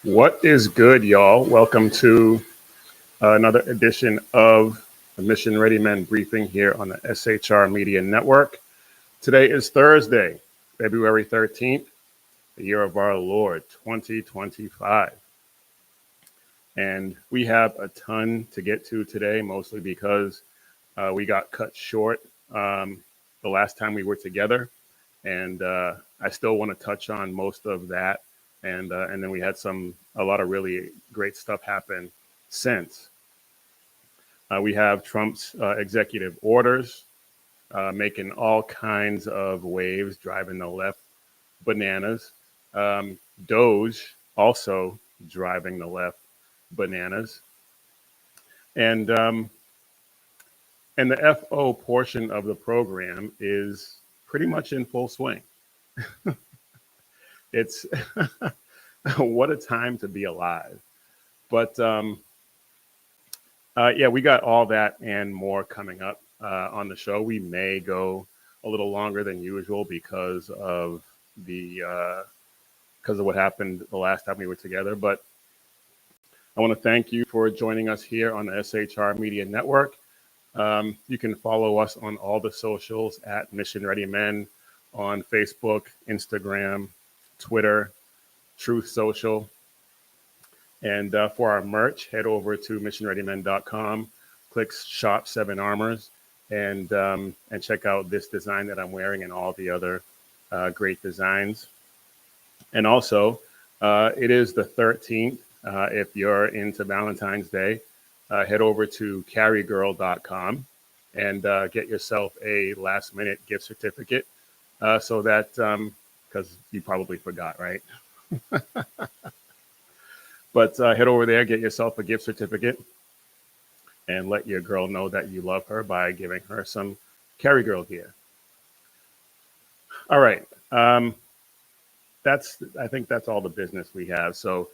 What is good, y'all? Welcome to another edition of the Mission Ready Men briefing here on the SHR Media Network. Today is Thursday, February 13th, the year of our Lord, 2025. And we have a ton to get to today, mostly because we got cut short the last time we were together. And I still want to touch on most of that. And then we had a lot of really great stuff happen since. We have Trump's executive orders making all kinds of waves, driving the left bananas. Doge also driving the left bananas. And the FO portion of the program is pretty much in full swing. It's what a time to be alive. But yeah, we got all that and more coming up on the show. We may go a little longer than usual because of what happened the last time we were together. But I want to thank you for joining us here on the SHR Media Network. You can follow us on all the socials at Mission Ready Men on Facebook, Instagram, Twitter, Truth Social. And for our merch, head over to missionreadymen.com, click Shop 7 Armors, and check out this design that I'm wearing and all the other great designs. And also, it is the 13th. If you're into Valentine's Day, head over to carrygirl.com and get yourself a last-minute gift certificate so that, because you probably forgot, right? But head over there, get yourself a gift certificate, and let your girl know that you love her by giving her some Carry Girl gear. All right. I think that's all the business we have. So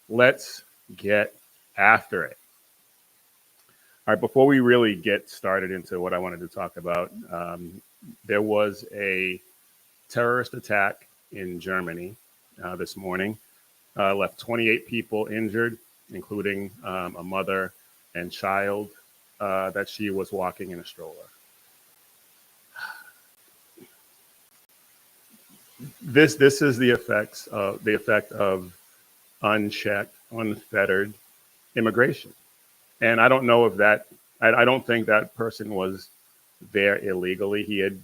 let's get after it. All right. Before we really get started into what I wanted to talk about, there was a terrorist attack in Germany this morning. Left 28 people injured, including a mother and child that she was walking in a stroller. This is the effect of unchecked, unfettered immigration. And I don't know if I don't think that person was there illegally. He had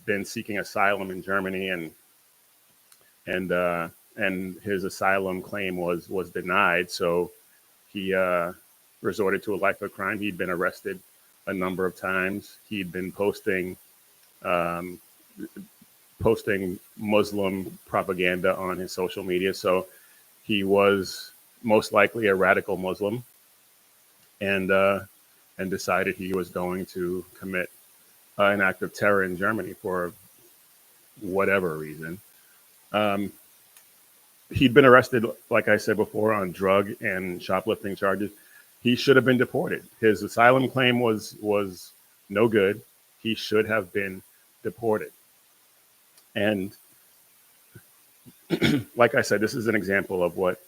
been seeking asylum in Germany, and his asylum claim was denied. So he resorted to a life of crime. He'd been arrested a number of times. He'd been posting Muslim propaganda on his social media. So he was most likely a radical Muslim, and decided he was going to commit an act of terror in Germany for whatever reason. He'd been arrested, like I said before, on drug and shoplifting charges. He should have been deported. His asylum claim was no good. He should have been deported. And like I said, this is an example of what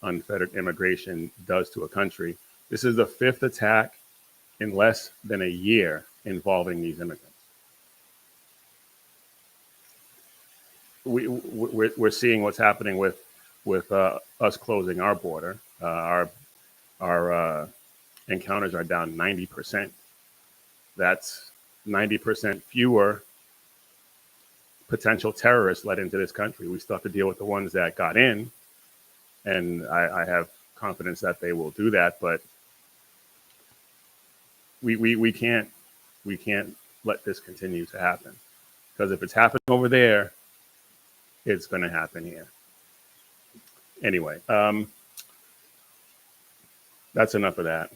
unfettered immigration does to a country. This is the fifth attack in less than a year involving these immigrants. We're seeing what's happening with us closing our border. Our encounters are down 90%. That's 90% fewer potential terrorists let into this country. We still have to deal with the ones that got in, and I have confidence that they will do that. But we can't let this continue to happen, because if it's happening over there, it's going to happen here. Anyway, that's enough of that.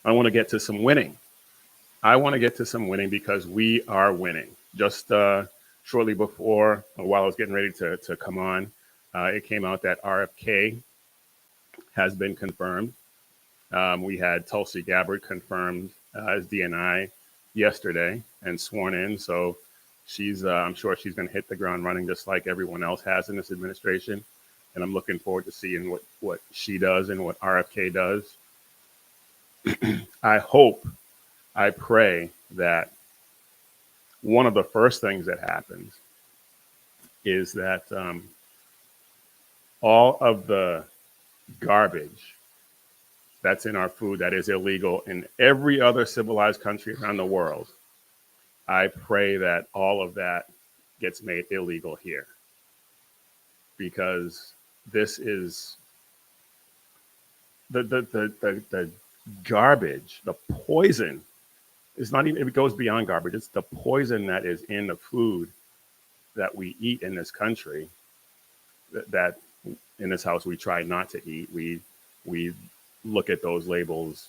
I want to get to some winning. Because we are winning. Just shortly before, while I was getting ready to come on, it came out that RFK has been confirmed. We had Tulsi Gabbard confirmed as DNI yesterday and sworn in. So I'm sure she's going to hit the ground running just like everyone else has in this administration. and I'm looking forward to seeing what she does and what RFK does. I hope, I pray that one of the first things that happens is that all of the garbage that's in our food that is illegal in every other civilized country around the world, I pray that all of that gets made illegal here, because this is the garbage, the poison. It's not even, it goes beyond garbage. It's the poison that is in the food that we eat in this country, that in this house we try not to eat. We look at those labels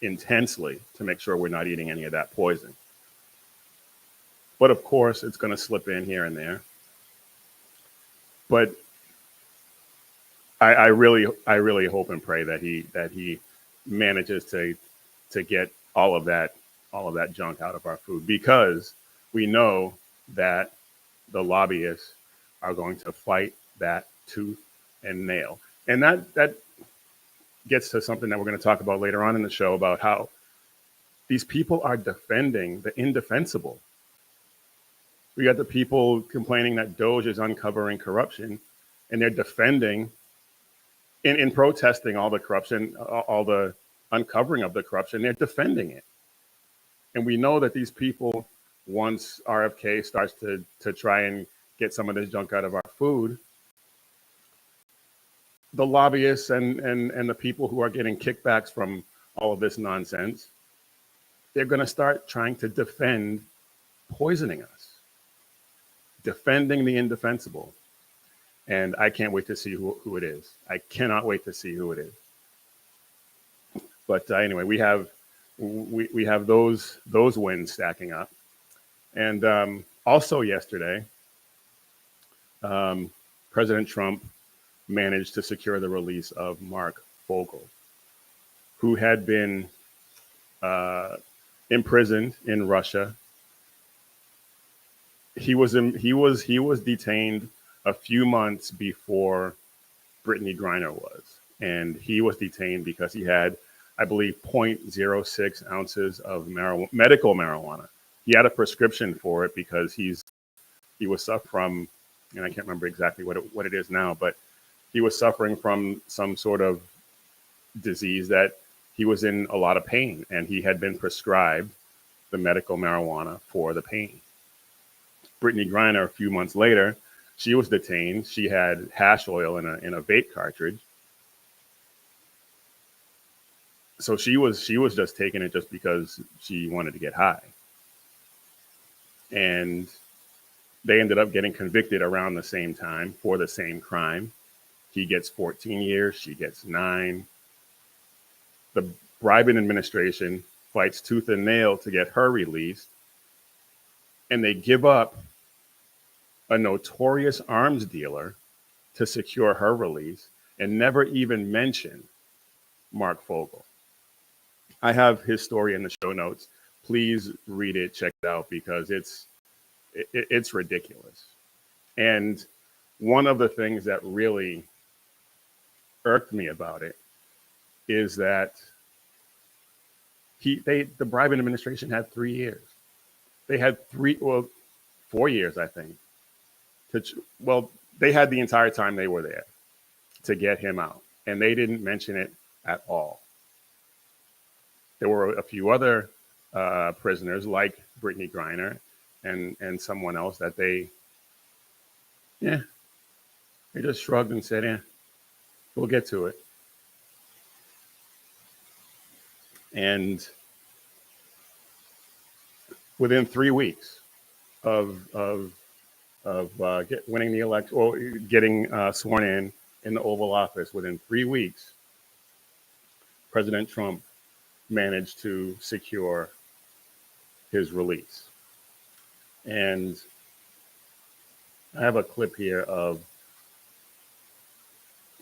intensely to make sure we're not eating any of that poison. But of course, it's going to slip in here and there. But I really hope and pray that he manages to get all of that junk out of our food, because we know that the lobbyists are going to fight that tooth and nail. And that gets to something that we're going to talk about later on in the show, about how these people are defending the indefensible. We got the people complaining that Doge is uncovering corruption, and they're defending, in protesting all the corruption, all the uncovering of the corruption, they're defending it. And we know that these people, once RFK starts to try and get some of this junk out of our food, the lobbyists and the people who are getting kickbacks from all of this nonsense, they're going to start trying to defend poisoning us, defending the indefensible. And I can't wait to see who it is. I cannot wait to see who it is. But anyway, we have those wins stacking up. And also yesterday, President Trump managed to secure the release of Marc Fogel, who had been imprisoned in Russia. He was detained a few months before Brittany Griner was, and he was detained because he had, I believe, 0.06 ounces of medical marijuana. He had a prescription for it because he was suffering from, and I can't remember exactly what it is now, but he was suffering from some sort of disease that he was in a lot of pain, and he had been prescribed the medical marijuana for the pain. Brittany Griner, a few months later, she was detained. She had hash oil in a vape cartridge. So she was just taking it just because she wanted to get high. And they ended up getting convicted around the same time for the same crime. He gets 14 years, she gets 9. The Biden administration fights tooth and nail to get her released, and they give up a notorious arms dealer to secure her release, and never even mention Marc Fogel. I have his story in the show notes. Please read it, check it out, because it's ridiculous. And one of the things that really irked me about it is that the Biden administration had 3 years. They had 4 years, I think. They had the entire time they were there to get him out, and they didn't mention it at all. There were a few other prisoners like Brittany Griner and someone else that they just shrugged and said, "Yeah, we'll get to it." And within 3 weeks of winning the election, or getting sworn in the Oval Office, within 3 weeks, President Trump managed to secure his release. And I have a clip here of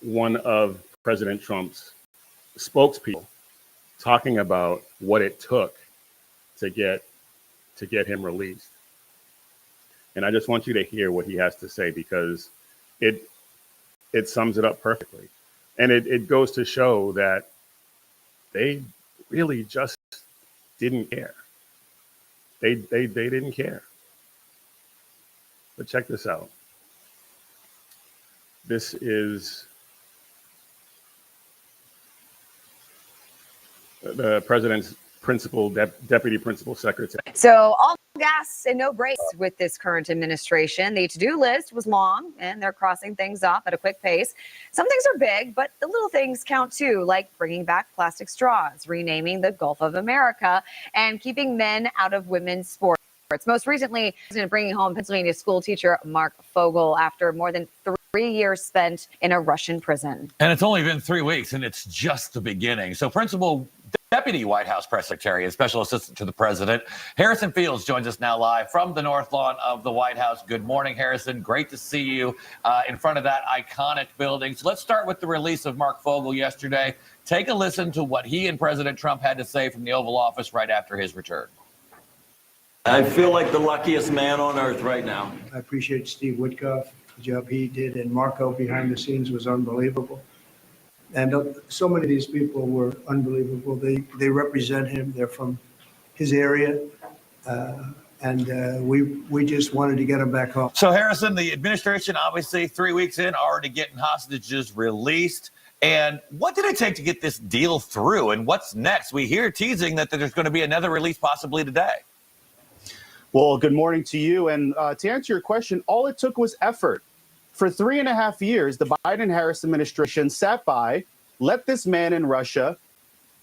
one of President Trump's spokespeople talking about what it took to get him released. And I just want you to hear what he has to say, because it it sums it up perfectly. And it goes to show that they really just didn't care. They didn't care. But check this out. This is the president's deputy principal secretary. So all gas and no brakes with this current administration. The to-do list was long, and they're crossing things off at a quick pace. Some things are big, but the little things count too, like bringing back plastic straws, renaming the Gulf of America, and keeping men out of women's sports. Most recently, bringing home Pennsylvania school teacher Mark Fogel after more than 3 years spent in a Russian prison. And it's only been 3 weeks, and it's just the beginning. So Principal Deputy White House Press Secretary and Special Assistant to the President, Harrison Fields, joins us now live from the North Lawn of the White House. Good morning, Harrison. Great to see you in front of that iconic building. So let's start with the release of Mark Fogel yesterday. Take a listen to what he and President Trump had to say from the Oval Office right after his return. I feel like the luckiest man on earth right now. I appreciate Steve Witkoff, the job he did, and Marco behind the scenes was unbelievable. And so many of these people were unbelievable. They represent him. They're from his area. And we just wanted to get him back home. So, Harrison, the administration, obviously 3 weeks in, already getting hostages released. And what did it take to get this deal through? And what's next? We hear teasing that there's going to be another release possibly today. Well, good morning to you. And to answer your question, all it took was effort. For 3.5 years, the Biden-Harris administration sat by, let this man in Russia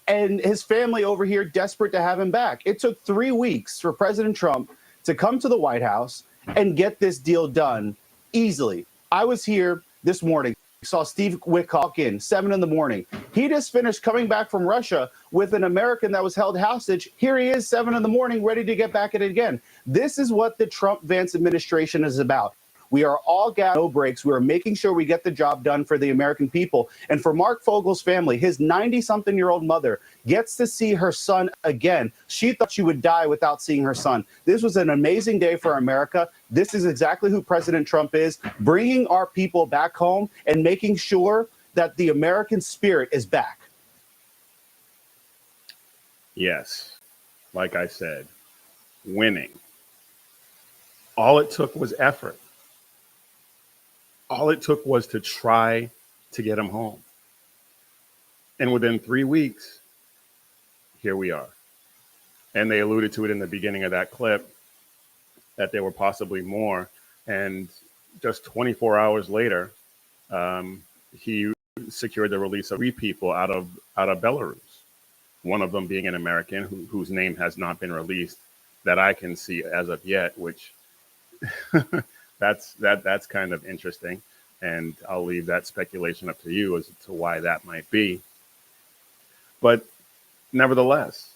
and his family over here desperate to have him back. It took 3 weeks for President Trump to come to the White House and get this deal done easily. I was here this morning. Saw Steve Witkoff in 7 in the morning. He just finished coming back from Russia with an American that was held hostage. Here he is, 7 in the morning, ready to get back at it again. This is what the Trump-Vance administration is about. We are all gas, no brakes. We are making sure we get the job done for the American people. And for Mark Fogel's family, his 90-something-year-old mother gets to see her son again. She thought she would die without seeing her son. This was an amazing day for America. This is exactly who President Trump is, bringing our people back home and making sure that the American spirit is back. Yes, like I said, winning. All it took was effort. All it took was to try to get him home. And within 3 weeks, here we are. And they alluded to it in the beginning of that clip that there were possibly more. And just 24 hours later, he secured the release of 3 people out of Belarus. One of them being an American whose name has not been released that I can see as of yet, which that's kind of interesting, and I'll leave that speculation up to you as to why that might be. But nevertheless,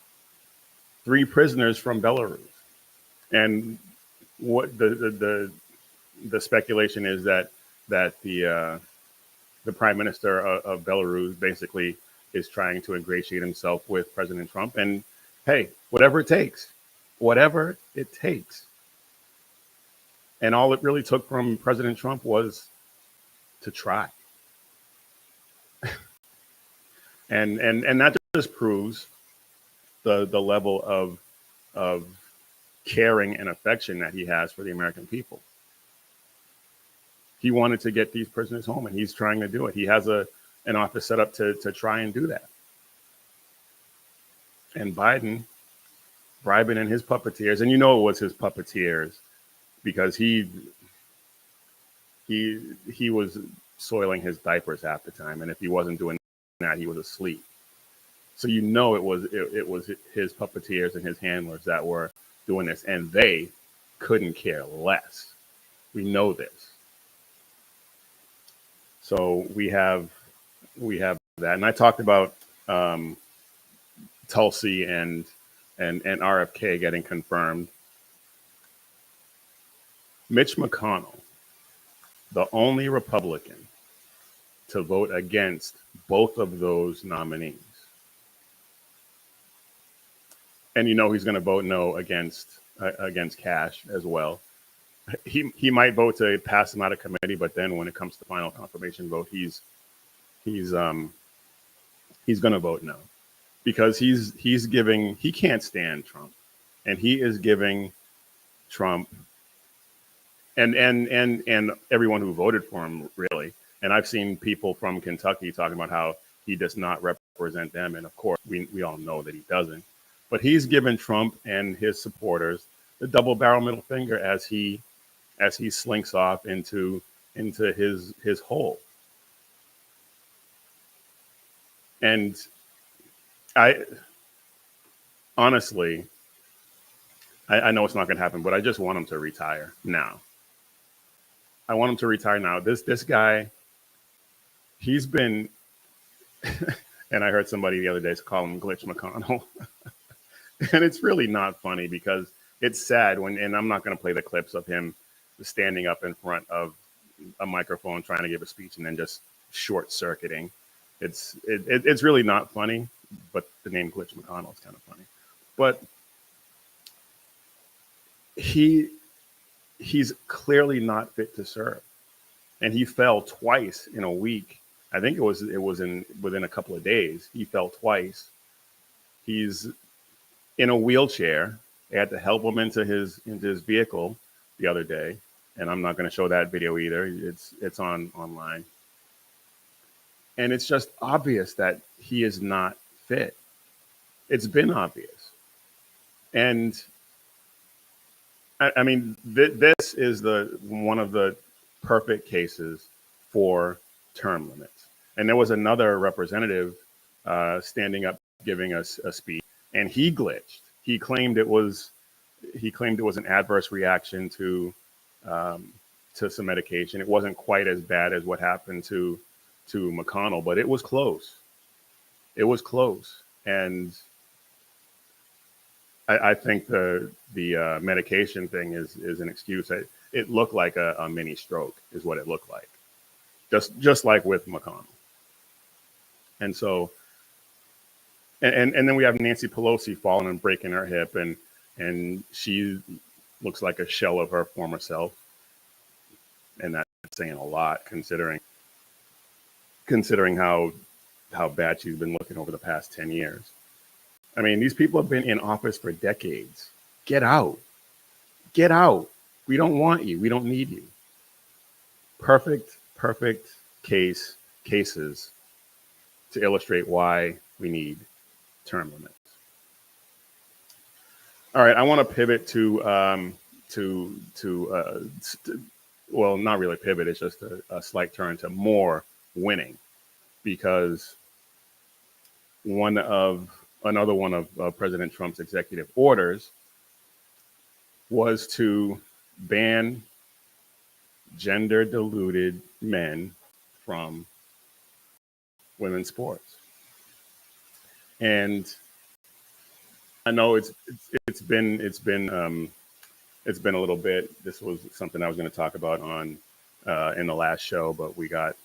3 prisoners from Belarus, and what the speculation is that the prime minister of Belarus basically is trying to ingratiate himself with President Trump, and hey, whatever it takes. And all it really took from President Trump was to try. and that just proves the level of caring and affection that he has for the American people. He wanted to get these prisoners home, and he's trying to do it. He has an office set up to try and do that. And Biden bribing in his puppeteers, and you know it was his puppeteers, because he was soiling his diapers half the time, and if he wasn't doing that, he was asleep. So you know it was his puppeteers and his handlers that were doing this, and they couldn't care less. We know this. So we have that, and I talked about Tulsi and RFK getting confirmed. Mitch McConnell, the only Republican to vote against both of those nominees. And you know he's going to vote no against Cash as well. he might vote to pass him out of committee, but then when it comes to final confirmation vote, he's going to vote no, because he can't stand Trump, and he is giving Trump and everyone who voted for him, really. And I've seen people from Kentucky talking about how he does not represent them, and of course we all know that he doesn't. But he's given Trump and his supporters the double barrel middle finger as he slinks off into his hole. And I honestly, I know it's not going to happen, but I just want him to retire now. I want him to retire now. This guy, he's been, and I heard somebody the other day call him Glitch McConnell. And it's really not funny, because it's sad and I'm not going to play the clips of him standing up in front of a microphone trying to give a speech and then just short circuiting. It's really not funny, but the name Glitch McConnell is kind of funny. But he's clearly not fit to serve, and he fell twice in a week. I think it was within a couple of days. He fell twice. He's in a wheelchair. They had to help him into his vehicle the other day, and I'm not going to show that video either. It's online, and it's just obvious that he is not fit. It's been obvious, and I mean, this is one of the perfect cases for term limits. And there was another representative standing up giving us a speech, and he glitched. He claimed it was an adverse reaction to some medication. It wasn't quite as bad as what happened to McConnell, but it was close. It was close, and I think the medication thing is an excuse. It looked like a mini stroke, is what it looked like, just like with McConnell. And so, and then we have Nancy Pelosi falling and breaking her hip, and she looks like a shell of her former self, and that's saying a lot considering how bad she's been looking over the past 10 years. I mean, these people have been in office for decades. Get out. Get out. We don't want you. We don't need you. Perfect cases to illustrate why we need term limits. All right, I want to pivot to well, not really pivot. It's just a slight turn to more winning, because another one of President Trump's executive orders was to ban gender-deluded men from women's sports. And I know it's been a little bit. This was something I was going to talk about on in the last show, but we got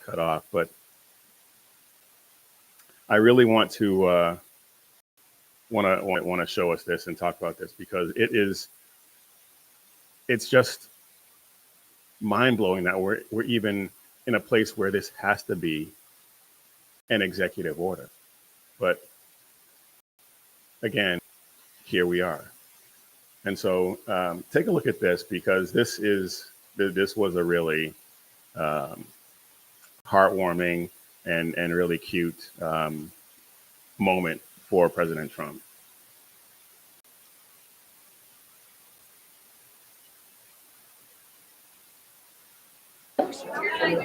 cut off. But I really want to want to show us this and talk about this, because it's just mind-blowing that we're even in a place where this has to be an executive order. But again, here we are. And so take a look at this, because this was a really heartwarming and really cute moment for President Trump.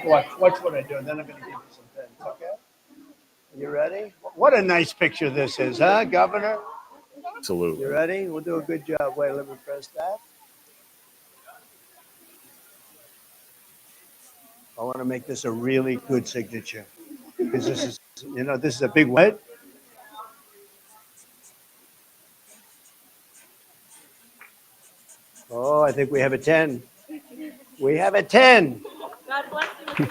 Watch what I do, and then I'm going to give you some pens, okay? You ready? What a nice picture this is, huh, Governor? Absolutely. You ready? We'll do a good job. Wait, let me press that. I want to make this a really good signature, because this is a big one. Oh, I think we have a 10. We have a 10. God bless you.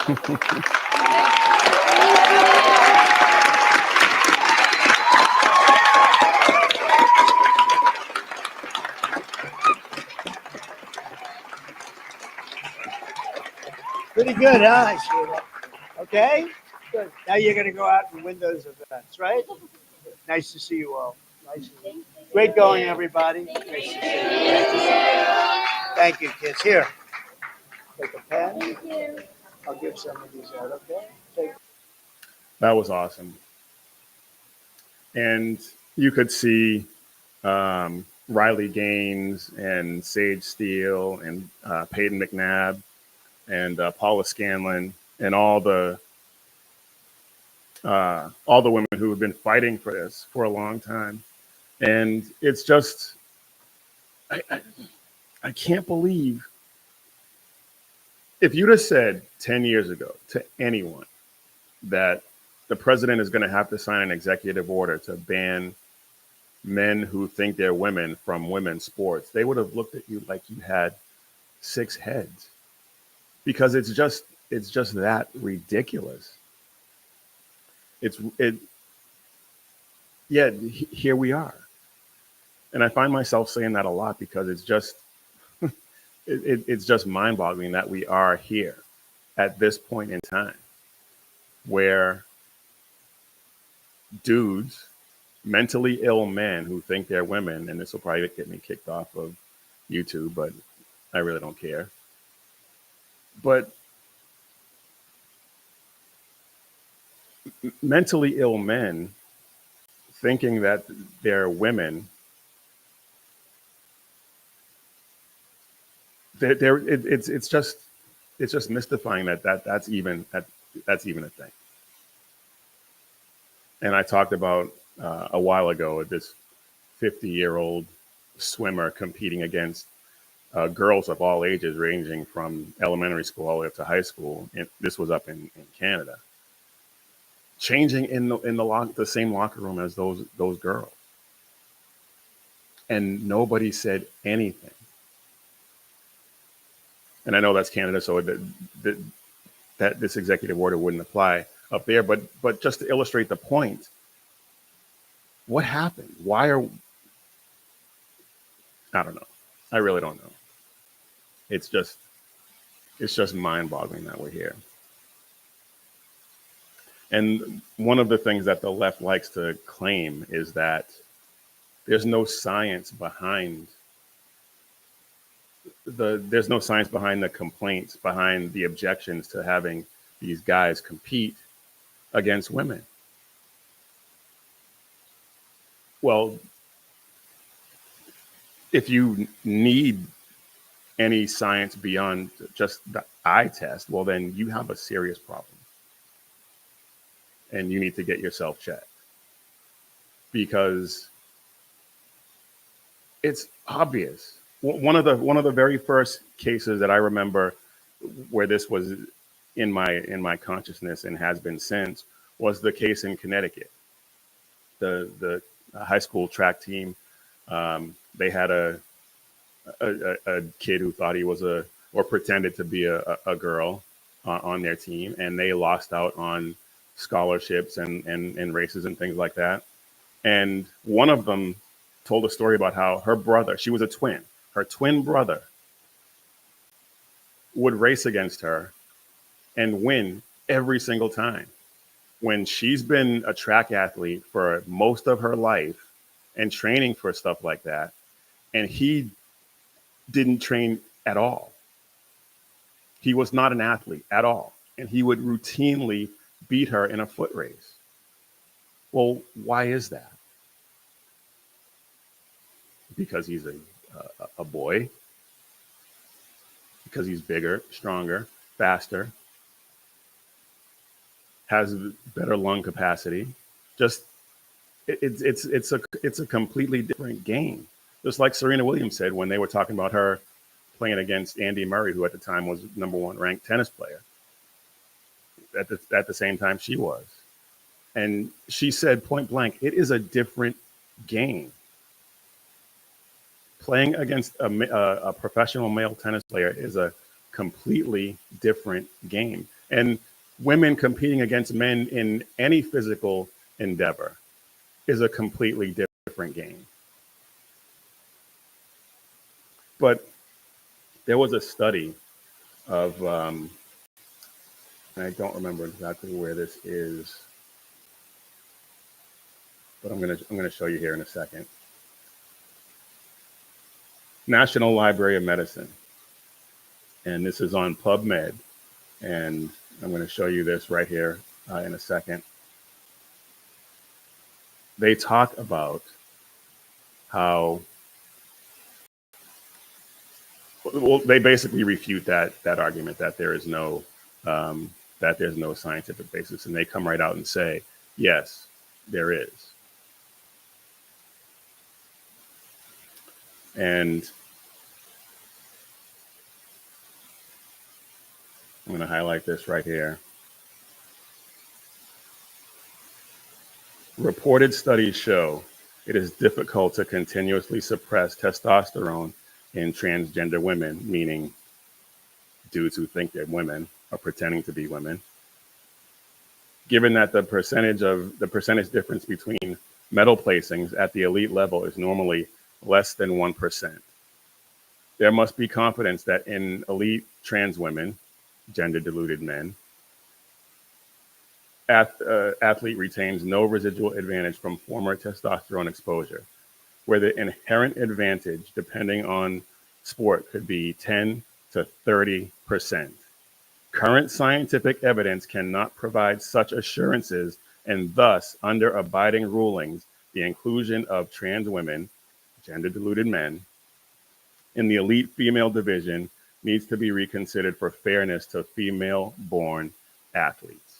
Pretty good, huh? I see that. Okay, good. Now you're gonna go out and win those events, right? Nice to see you all. Nice to see you. Great going, everybody. Nice to see you. Thank you, kids. Here, take a pen. I'll give some of these out, okay? Take That was awesome. And you could see Riley Gaines and Sage Steele and Peyton McNabb and Paula Scanlon and all the women who have been fighting for this for a long time. And it's just, I can't believe, if you'd have said 10 years ago to anyone that the president is going to have to sign an executive order to ban men who think they're women from women's sports, they would have looked at you like you had 6 heads, because it's just that ridiculous. Here we are. And I find myself saying that a lot because it's just, it's just mind boggling that we are here at this point in time where dudes, mentally ill men who think they're women, and this will probably get me kicked off of YouTube, but I really don't care. But mentally ill men thinking that they're women, it's just mystifying that's even a thing. And I talked about a while ago this 50-year-old swimmer competing against girls of all ages, ranging from elementary school all the way up to high school. And this was up in Canada, changing in the same locker room as those girls, and nobody said anything. And I know that's Canada, so that this executive order wouldn't apply up there. But just to illustrate the point, what happened? I don't know. I really don't know. It's just mind-boggling that we're here. And one of the things that the left likes to claim is that there's no science behind the complaints, behind the objections to having these guys compete against women. Well, if you need any science beyond just the eye test, well, then you have a serious problem. And you need to get yourself checked, because it's obvious. One of the very first cases that I remember where this was in my consciousness and has been since was the case in Connecticut. The high school track team, they had a kid who thought he was or pretended to be a girl on their team, and they lost out on scholarships and races and things like that. And one of them told a story about how her brother, she was a twin, her twin brother would race against her and win every single time, when she's been a track athlete for most of her life and training for stuff like that, and he didn't train at all. He was not an athlete at all, and he would routinely beat her in a foot race. Well, why is that? Because he's a boy? Because he's bigger, stronger, faster, has better lung capacity? Just it's a completely different game. Just like Serena Williams said when they were talking about her playing against Andy Murray, who at the time was #1 ranked tennis player. At the same time she was. And she said point blank, it is a different game. Playing against a professional male tennis player is a completely different game. And women competing against men in any physical endeavor is a completely different game. But there was a study of And I don't remember exactly where this is, but I'm gonna show you here in a second. National Library of Medicine, and this is on PubMed, and I'm going to show you this right here in a second. They talk about how, well, they basically refute that argument that there's no scientific basis, and they come right out and say, yes, there is. And I'm going to highlight this right here. Reported studies show it is difficult to continuously suppress testosterone in transgender women, meaning dudes who think they're women or pretending to be women. Given that the percentage difference between medal placings at the elite level is normally less than 1%. There must be confidence that in elite trans women, gender-diluted men, athlete retains no residual advantage from former testosterone exposure, where the inherent advantage, depending on sport, could be 10 to 30%. Current scientific evidence cannot provide such assurances, and thus, under abiding rulings, the inclusion of trans women, gender-diluted men, in the elite female division needs to be reconsidered for fairness to female-born athletes.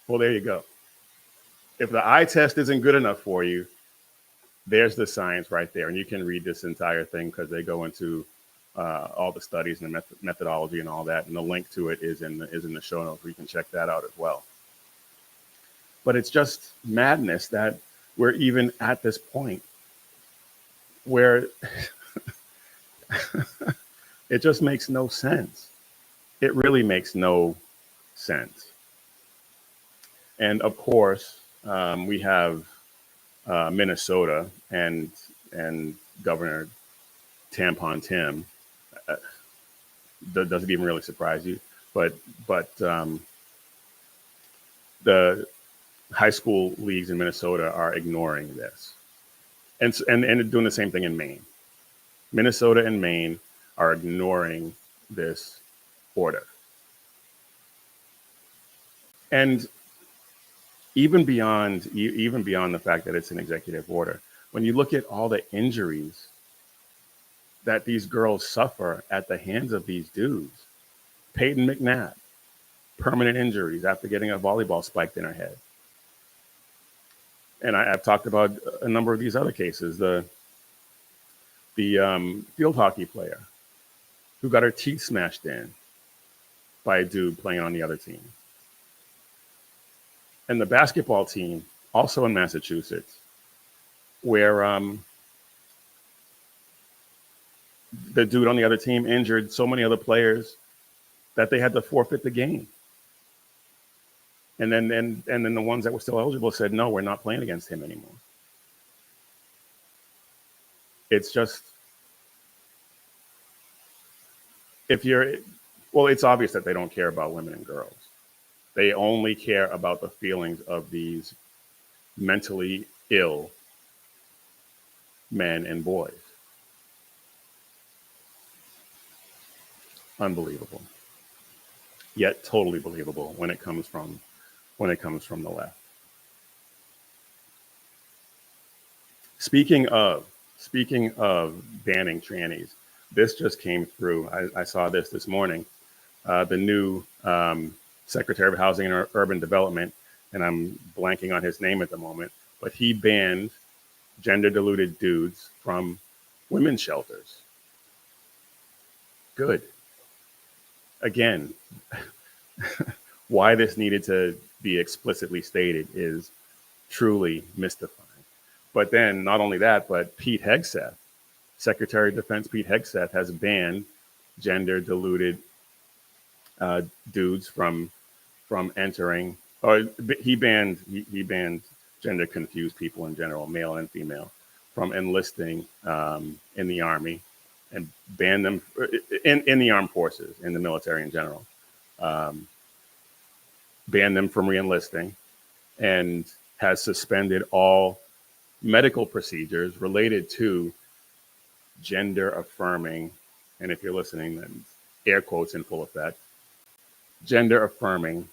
Well, there you go. If the eye test isn't good enough for you, there's the science right there. And you can read this entire thing because they go into all the studies and the methodology and all that. And the link to it is in the show notes. You can check that out as well. But it's just madness that we're even at this point where it just makes no sense. It really makes no sense. And of course, we have Minnesota and Governor Tampon Tim. That doesn't even really surprise you, but the high school leagues in Minnesota are ignoring this, and doing the same thing in Maine. Minnesota and Maine are ignoring this order, and even beyond the fact that it's an executive order, when you look at all the injuries that these girls suffer at the hands of these dudes, Peyton McNabb, permanent injuries after getting a volleyball spiked in her head. And I've talked about a number of these other cases. The field hockey player who got her teeth smashed in by a dude playing on the other team. And the basketball team, also in Massachusetts, where the dude on the other team injured so many other players that they had to forfeit the game. And then the ones that were still eligible said, no, we're not playing against him anymore. It's just, it's obvious that they don't care about women and girls. They only care about the feelings of these mentally ill men and boys. Unbelievable. Yet totally believable when it comes from the left. Speaking of banning trannies, this just came through. I saw this morning. The new Secretary of Housing and Urban Development, and I'm blanking on his name at the moment, but he banned gender-diluted dudes from women's shelters. Good. Again, why this needed to be explicitly stated is truly mystifying. But then not only that, but Pete Hegseth, Secretary of Defense Pete Hegseth, has banned gender-diluted dudes from entering, or he banned gender-confused people in general, male and female, from enlisting in the Army and ban them in the armed forces, in the military in general, ban them from reenlisting, and has suspended all medical procedures related to gender affirming, and if you're listening, then air quotes in full effect, gender affirming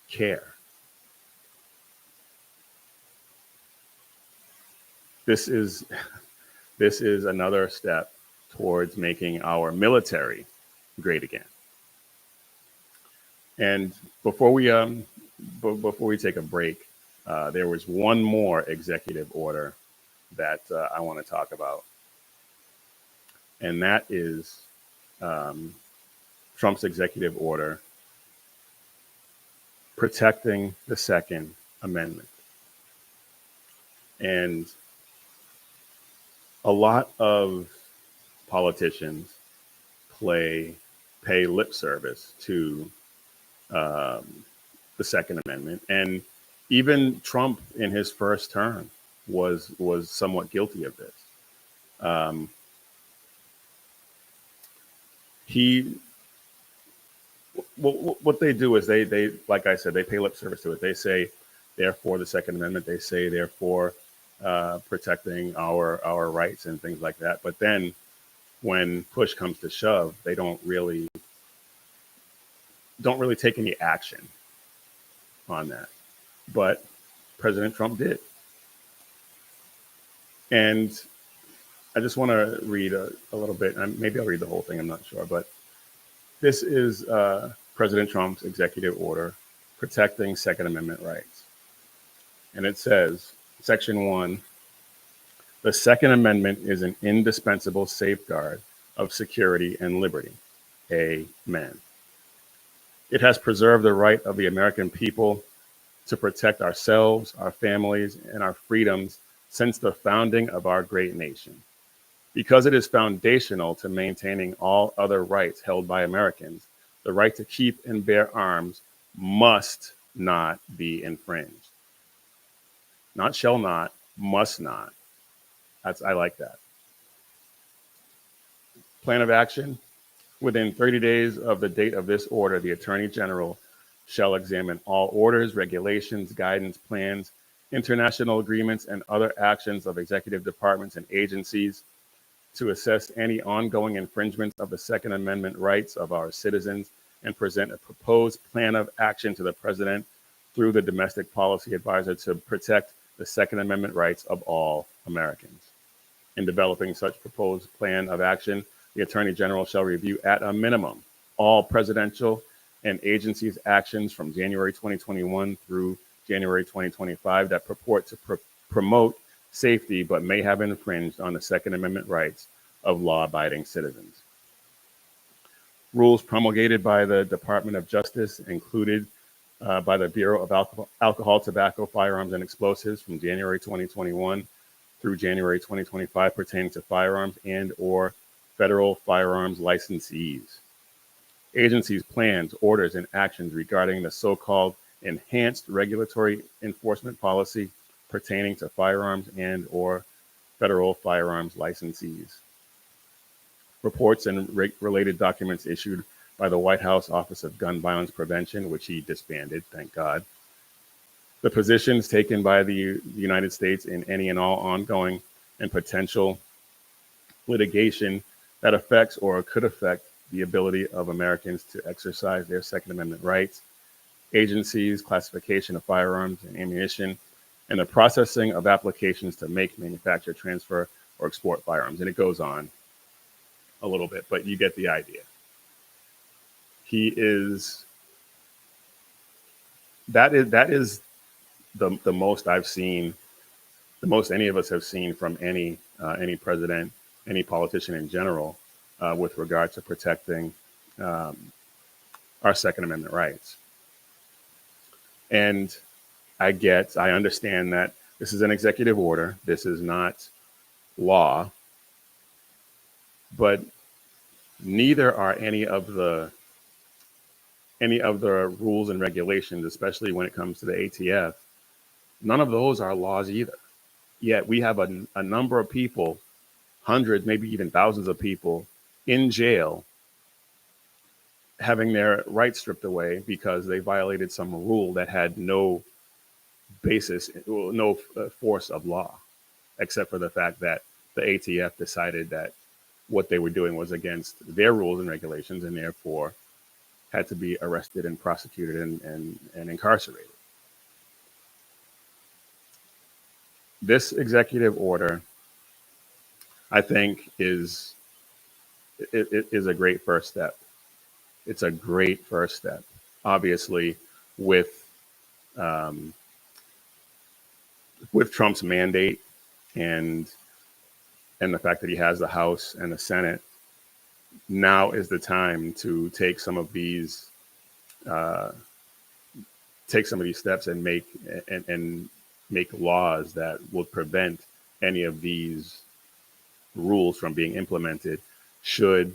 care. This is another step towards making our military great again. And before we take a break, there was one more executive order that I want to talk about, and that is Trump's executive order protecting the Second Amendment. And a lot of politicians pay lip service to the Second Amendment, and even Trump in his first term was somewhat guilty of this. What they do is they like I said, they pay lip service to it. They say therefore the Second Amendment. They say therefore protecting our rights and things like that. But then when push comes to shove, they don't really take any action on that. But President Trump did. And I just want to read a little bit, and maybe I'll read the whole thing, I'm not sure, but this is President Trump's executive order protecting Second Amendment rights. And it says, Section 1, the Second Amendment is an indispensable safeguard of security and liberty. Amen. It has preserved the right of the American people to protect ourselves, our families, and our freedoms since the founding of our great nation. Because it is foundational to maintaining all other rights held by Americans, the right to keep and bear arms must not be infringed. Not shall not, must not. I like that. Plan of action. Within 30 days of the date of this order, the Attorney General shall examine all orders, regulations, guidance, plans, international agreements, and other actions of executive departments and agencies to assess any ongoing infringements of the Second Amendment rights of our citizens and present a proposed plan of action to the President through the Domestic Policy Advisor to protect the Second Amendment rights of all Americans. In developing such proposed plan of action, the Attorney General shall review at a minimum all presidential and agencies' actions from January 2021 through January 2025 that purport to promote safety but may have infringed on the Second Amendment rights of law-abiding citizens. Rules promulgated by the Department of Justice, included by the Bureau of Alcohol, Tobacco, Firearms, and Explosives from January 2021 through January 2025 pertaining to firearms and or federal firearms licensees. Agencies' plans, orders, and actions regarding the so-called enhanced regulatory enforcement policy pertaining to firearms and or federal firearms licensees. Reports and related documents issued by the White House Office of Gun Violence Prevention, which he disbanded, thank God. The positions taken by the United States in any and all ongoing and potential litigation that affects or could affect the ability of Americans to exercise their Second Amendment rights, agencies' classification of firearms and ammunition, and the processing of applications to make, manufacture, transfer, or export firearms. And it goes on a little bit, but you get the idea. That is the most I've seen, the most any of us have seen from any president, any politician in general, with regard to protecting our Second Amendment rights. And I understand that this is an executive order. This is not law, but neither are any of the rules and regulations, especially when it comes to the ATF. None of those are laws either. Yet we have a number of people, hundreds, maybe even thousands of people in jail, having their rights stripped away because they violated some rule that had no basis, no force of law, except for the fact that the ATF decided that what they were doing was against their rules and regulations, and therefore had to be arrested and prosecuted and incarcerated. This executive order, I think, is a great first step. It's a great first step. Obviously, with Trump's mandate and the fact that he has the House and the Senate, now is the time to take some of these steps and make laws that will prevent any of these rules from being implemented should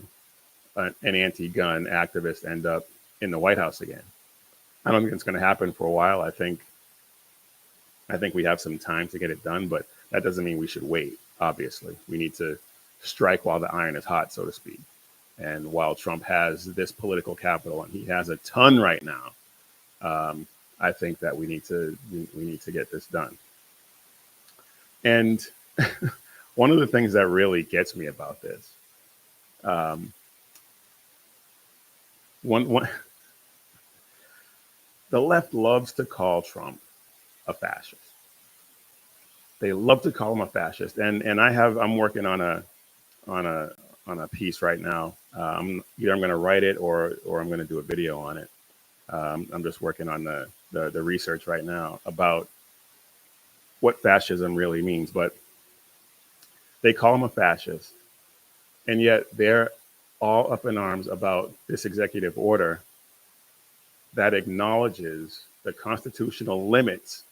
an anti-gun activist end up in the White House again. I don't think it's going to happen for a while. I think we have some time to get it done, but that doesn't mean we should wait. Obviously, we need to strike while the iron is hot, so to speak. And while Trump has this political capital, and he has a ton right now, I think that we need to get this done. And one of the things that really gets me about this, the left loves to call Trump a fascist. They love to call him a fascist, and I'm working on a piece right now. Either I'm going to write it or I'm going to do a video on it. I'm just working on the research right now about what fascism really means. But they call him a fascist, and yet they're all up in arms about this executive order that acknowledges the constitutional limits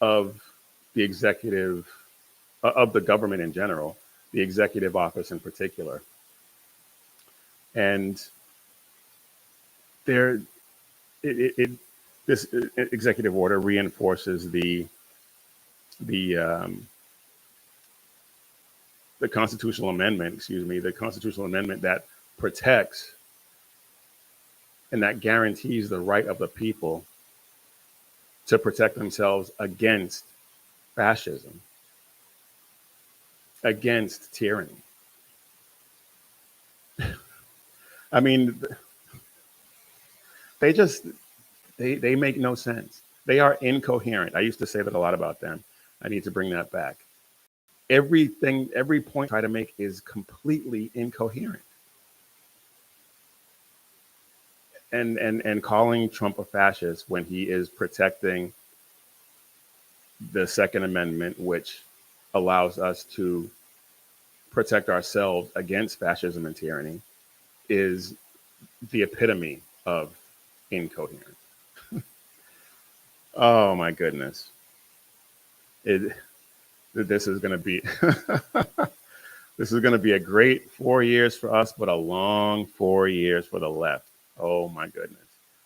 of the executive, of the government in general, the executive office in particular. And this executive order reinforces the constitutional amendment, the constitutional amendment that protects and that guarantees the right of the people to protect themselves against fascism, against tyranny. I mean, they make no sense. They are incoherent. I used to say that a lot about them. I need to bring that back. Every point I try to make is completely incoherent. And calling Trump a fascist when he is protecting the Second Amendment, which allows us to protect ourselves against fascism and tyranny, is the epitome of incoherence. Oh my goodness. This is going to be this is going to be a great 4 years for us, but a long 4 years for the left. Oh my goodness.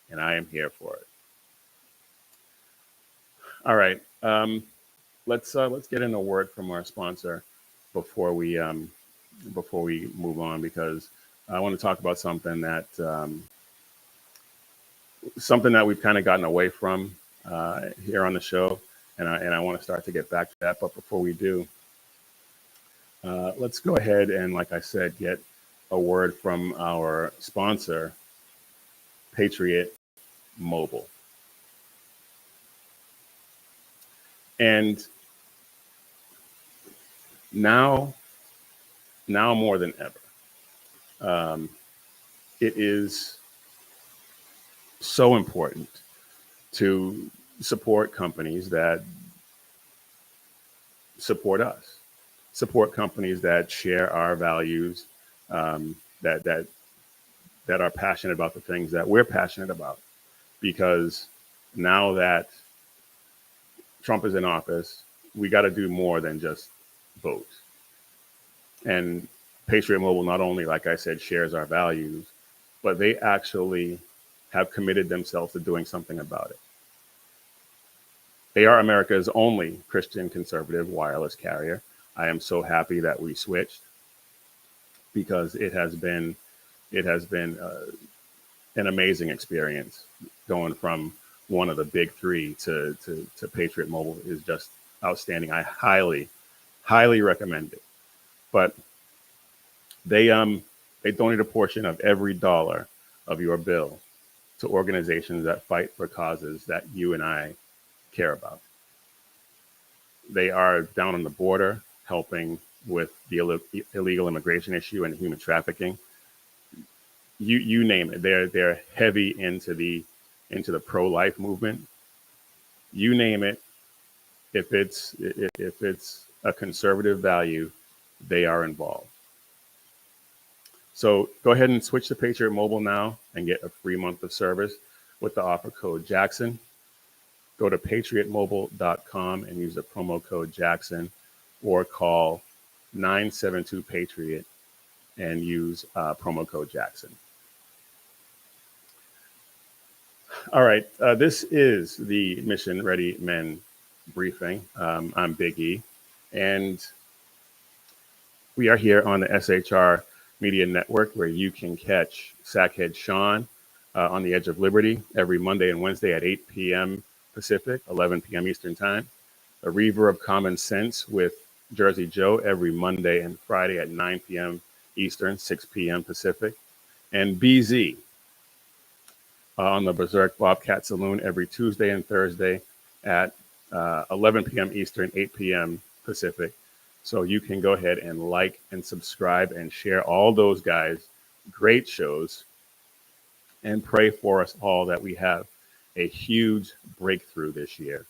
And I am here for it. All right. Let's get in a word from our sponsor before we move on, because I want to talk about something that we've kind of gotten away from here on the show, and I want to start to get back to that. But before we do, let's go ahead and, like I said, get a word from our sponsor, Patriot Mobile. And now more than ever, it is so important to support companies that support us, support companies that share our values, that are passionate about the things that we're passionate about. Because now that Trump is in office, we got to do more than just vote. And Patriot Mobile not only, like I said, shares our values, but they actually have committed themselves to doing something about it. They are America's only Christian conservative wireless carrier. I am so happy that we switched. because it has been an amazing experience. Going from one of the big three to Patriot Mobile is just outstanding. I highly recommend it. But they donate a portion of every dollar of your bill to organizations that fight for causes that you and I care about. They are down on the border helping with the illegal immigration issue and human trafficking. You name it. They're heavy into the pro-life movement. You name it. If it's a conservative value, they are involved. So go ahead and switch to Patriot Mobile now and get a free month of service with the offer code Jackson. Go to patriotmobile.com and use the promo code Jackson, or call 972-PATRIOT and use promo code Jackson. All right, this is the Mission Ready Men briefing. I'm Big E, and we are here on the SHR Media Network, where you can catch Sackhead Sean on the Edge of Liberty every Monday and Wednesday at 8 p.m. Pacific, 11 p.m. Eastern Time. A Reaver of Common Sense with Jersey Joe every Monday and Friday at 9 p.m. Eastern, 6 p.m. Pacific. And BZ on the Berserk Bobcat Saloon every Tuesday and Thursday at 11 p.m. Eastern, 8 p.m. Pacific. So you can go ahead and like and subscribe and share all those guys' great shows, and pray for us all that we have a huge breakthrough this year,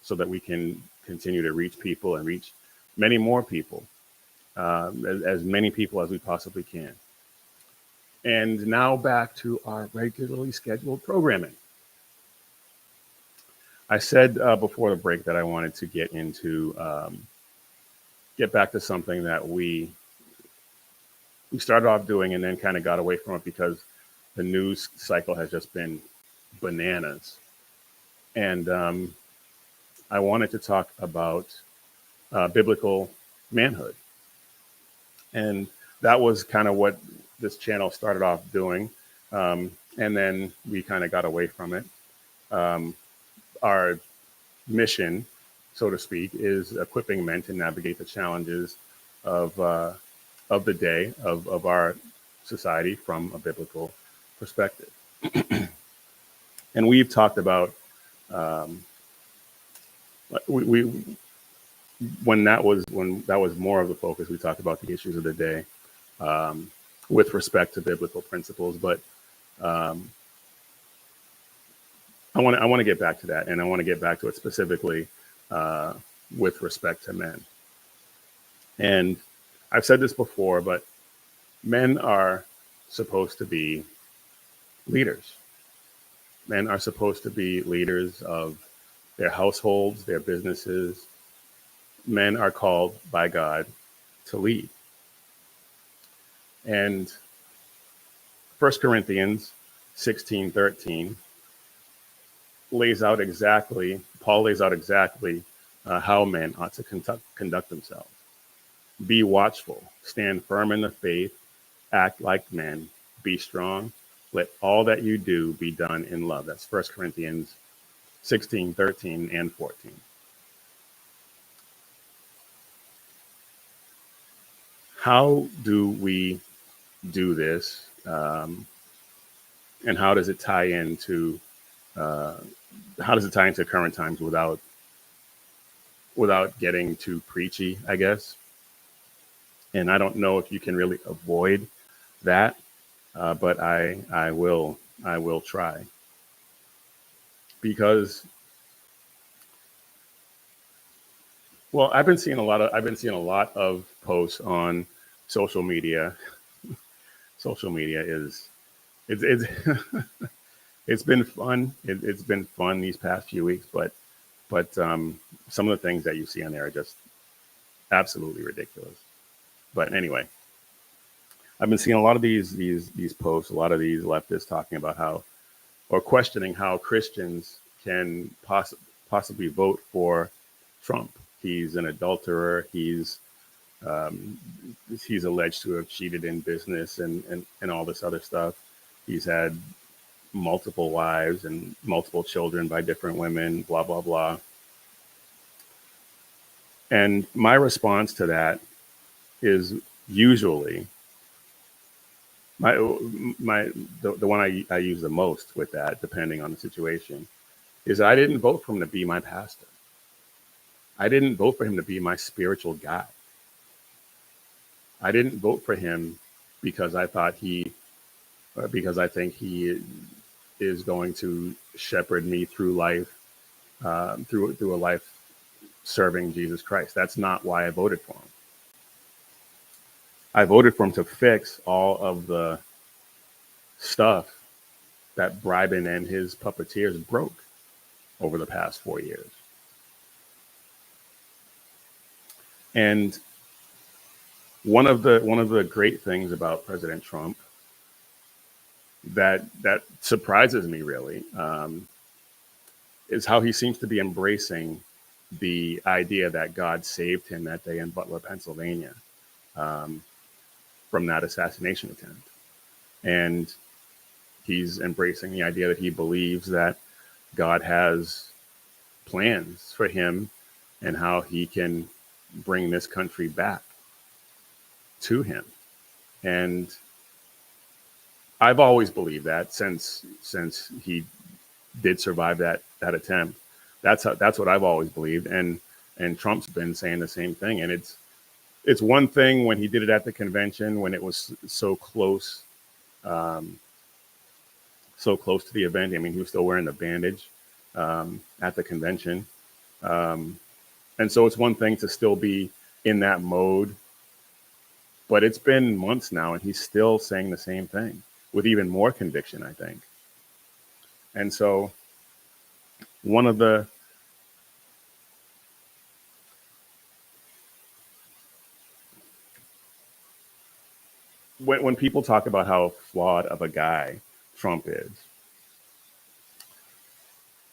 so that we can continue to reach people and reach many more people, as many people as we possibly can. And now back to our regularly scheduled programming. I said before the break that I wanted to get back to something that we started off doing and then kind of got away from it because the news cycle has just been bananas. And I wanted to talk about biblical manhood. And that was kind of what this channel started off doing. And then we kind of got away from it. Our mission, so to speak, is equipping men to navigate the challenges of the day, of our society from a biblical perspective. And we've talked about when that was more of the focus, we talked about the issues of the day with respect to biblical principles. But I want to get back to that, and I want to get back to it specifically with respect to men. And I've said this before, but men are supposed to be leaders. Men are supposed to be leaders of their households, their businesses. Men are called by God to lead. And 1 Corinthians 16:13 Paul lays out exactly how men ought to conduct themselves. Be watchful, stand firm in the faith, act like men, be strong. Let all that you do be done in love. That's 1 Corinthians 16:13 and 14. How do we do this? And how does it tie into current times without getting too preachy, I guess? And I don't know if you can really avoid that, but I will try, because, well, I've been seeing a lot of posts on social media. Social media it's it's been fun. It's been fun these past few weeks, but some of the things that you see on there are just absolutely ridiculous. But anyway, I've been seeing a lot of these posts, a lot of these leftists talking about how, or questioning how Christians can possibly vote for Trump. He's an adulterer. He's He's alleged to have cheated in business and all this other stuff. He's had multiple wives and multiple children by different women, blah, blah, blah. And my response to that is usually the one I use the most with that, depending on the situation, is I didn't vote for him to be my pastor. I didn't vote for him to be my spiritual guide. I didn't vote for him because I thought because I think he is going to shepherd me through life, through a life serving Jesus Christ. That's not why I voted for him. I voted for him to fix all of the stuff that Bribin and his puppeteers broke over the past 4 years. And one of the great things about President Trump that surprises me really is how he seems to be embracing the idea that God saved him that day in Butler, Pennsylvania, from that assassination attempt. And he's embracing the idea that he believes that God has plans for him and how he can bring this country back to him. And I've always believed that since he did survive that attempt. That's what I've always believed. And Trump's been saying the same thing. And it's one thing when he did it at the convention, when it was so close to the event. I mean, he was still wearing the bandage at the convention. And so it's one thing to still be in that mode, but it's been months now and he's still saying the same thing with even more conviction, I think. And so one of the when people talk about how flawed of a guy Trump is,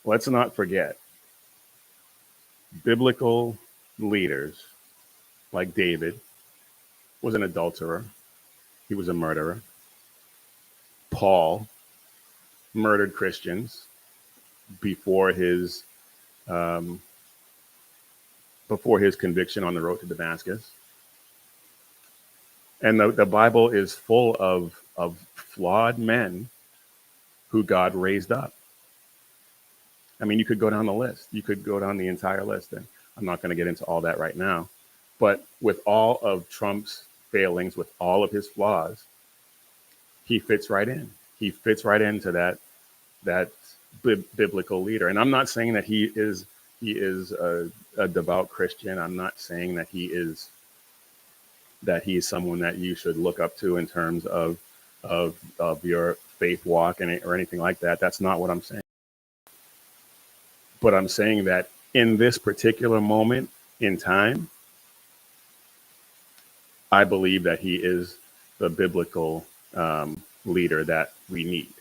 let's not forget biblical leaders like David was an adulterer. He was a murderer. Paul murdered Christians before his conviction on the road to Damascus. And the Bible is full of flawed men who God raised up. I mean, you could go down the list. You could go down the entire list. And I'm not going to get into all that right now. But with all of Trump's failings, with all of his flaws, he fits right in. He fits right into that biblical leader. And I'm not saying that he is a devout Christian. I'm not saying that he is someone that you should look up to in terms of your faith walk or anything like that. That's not what I'm saying. But I'm saying that in this particular moment in time, I believe that he is the biblical leader that we need.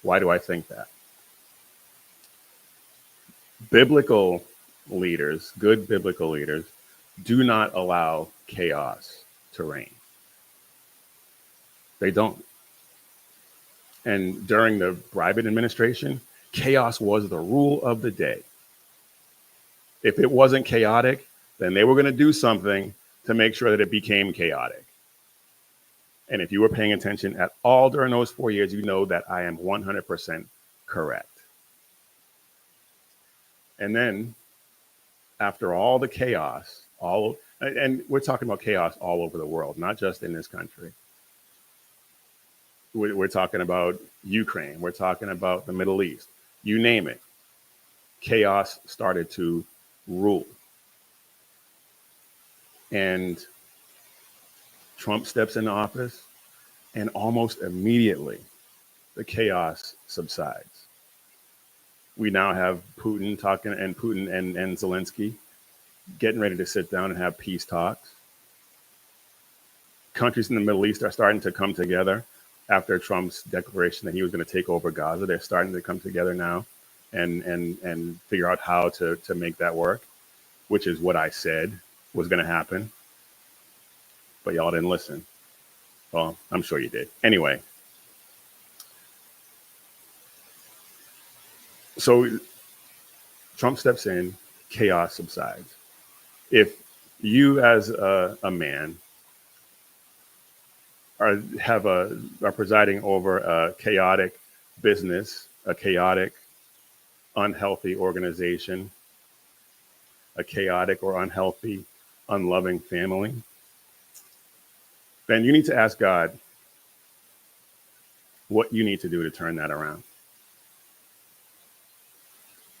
Why do I think that? Biblical leaders, good biblical leaders, do not allow chaos to reign. They don't. And during the Bribin administration, chaos was the rule of the day. If it wasn't chaotic, then they were going to do something to make sure that it became chaotic. And if you were paying attention at all during those 4 years, you know that I am 100% correct. And then after all the chaos, and we're talking about chaos all over the world, not just in this country. We're talking about Ukraine. We're talking about the Middle East. You name it. Chaos started to rule. And Trump steps into office, and almost immediately the chaos subsides. We now have Putin and Zelensky getting ready to sit down and have peace talks. Countries in the Middle East are starting to come together after Trump's declaration that he was going to take over Gaza. They're starting to come together now and figure out how to make that work, which is what I said was going to happen. but y'all didn't listen. Well, I'm sure you did. Anyway, so Trump steps in, chaos subsides. If you, as a man, are presiding over a chaotic business, a chaotic, unhealthy organization, a chaotic or unhealthy, unloving family, then you need to ask God what you need to do to turn that around.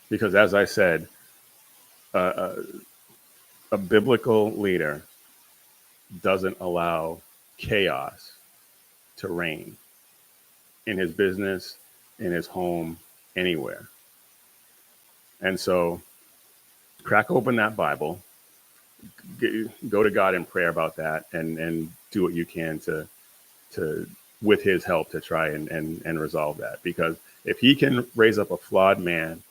Because as I said, a biblical leader doesn't allow chaos to reign in his business, in his home, anywhere. And so crack open that Bible, go to God in prayer about that, and do what you can to with his help to try and resolve that. Because if he can raise up a flawed man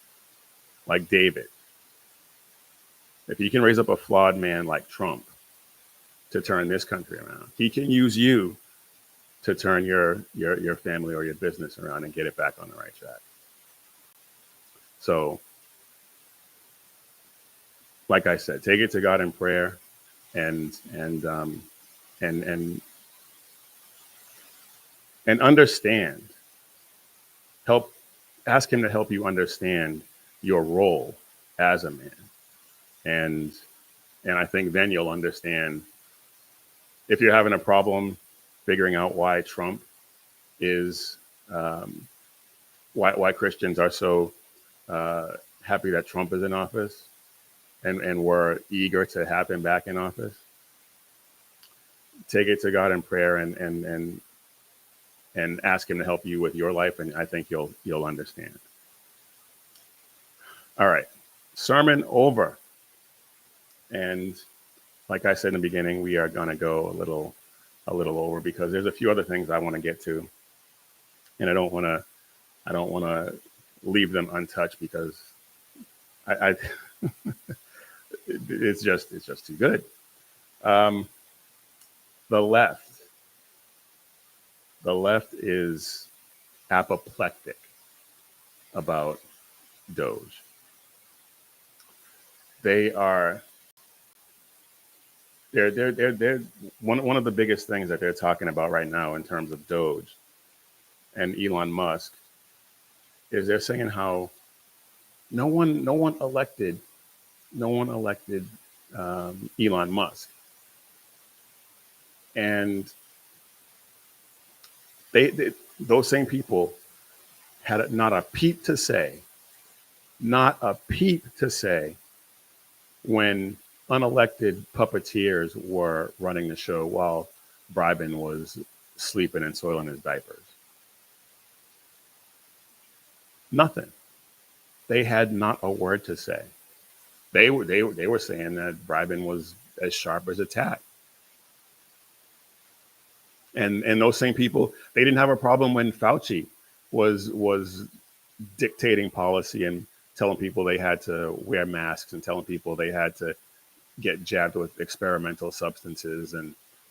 like David, if he can raise up a flawed man like Trump to turn this country around, he can use you to turn your family or your business around and get it back on the right track. So, like I said, take it to God in prayer, and understand. Ask him to help you understand your role as a man, and I think then you'll understand if you're having a problem figuring out why Trump is why Christians are so happy that Trump is in office, and we're eager to have him back in office. Take it to God in prayer and ask him to help you with your life, and I think you'll understand. All right, sermon over. And like I said in the beginning, we are going to go a little over because there's a few other things I want to get to, and I don't want to leave them untouched because I it's just too good. The left is apoplectic about Doge. They're one of the biggest things that they're talking about right now in terms of Doge and Elon Musk is they're saying how no one elected Elon Musk, and they those same people had not a peep to say when unelected puppeteers were running the show while Bribin was sleeping and soiling his diapers. Nothing. They had not a word to say. They were saying that Bribin was as sharp as a tack. And those same people, they didn't have a problem when Fauci was dictating policy and telling people they had to wear masks and telling people they had to get jabbed with experimental substances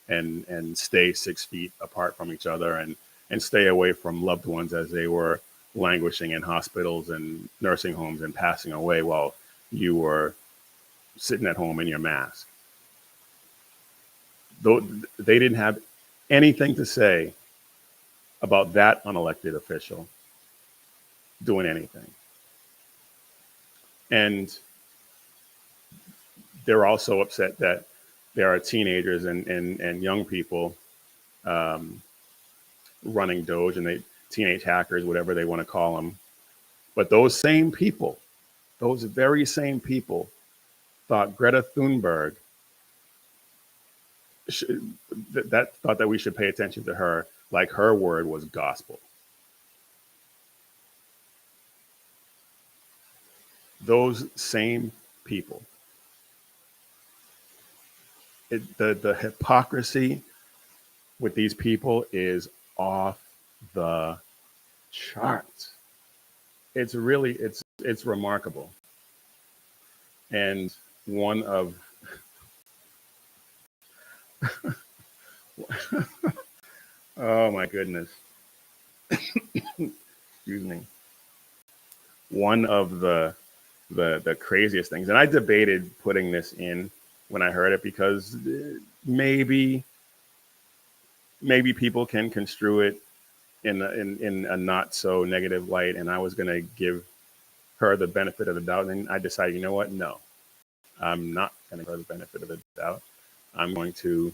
and stay 6 feet apart from each other and stay away from loved ones as they were languishing in hospitals and nursing homes and passing away while you were sitting at home in your mask. Though they didn't have anything to say about that unelected official doing anything. And they're also upset that there are teenagers and young people running Doge, and teenage hackers, whatever they want to call them. But those very same people thought Greta Thunberg thought that we should pay attention to her like her word was gospel. Those same people. The hypocrisy with these people is off the charts. It's remarkable. And one of Oh my goodness. Excuse me. One of the craziest things, and I debated putting this in when I heard it because maybe people can construe it in a not so negative light, and I was going to give her the benefit of the doubt, and I decided, you know what? No, I'm not going to give her the benefit of the doubt. I'm going to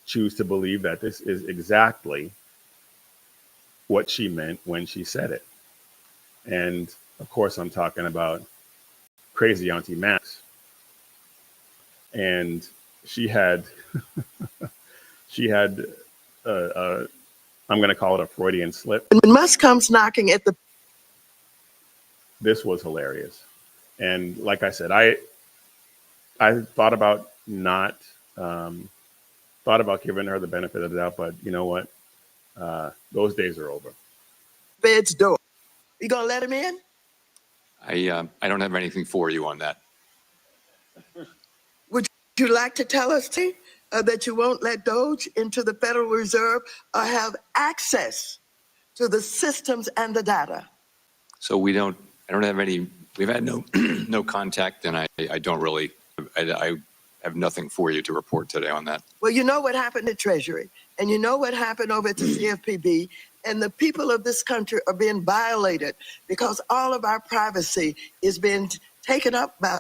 choose to believe that this is exactly what she meant when she said it. And of course, I'm talking about crazy Auntie Max. And she had, she had, I'm going to call it a Freudian slip. When Musk comes knocking at the This was hilarious. And like I said, I thought about not, thought about giving her the benefit of the doubt, but you know what? Those days are over. Fed's door, you gonna let him in? I don't have anything for you on that. Would you like to tell us, T, that you won't let Doge into the Federal Reserve or have access to the systems and the data? So I don't have any, we've had no, no contact, and I don't really, I have nothing for you to report today on that. Well, you know what happened at Treasury, and you know what happened over at the CFPB, and the people of this country are being violated because all of our privacy is being taken up by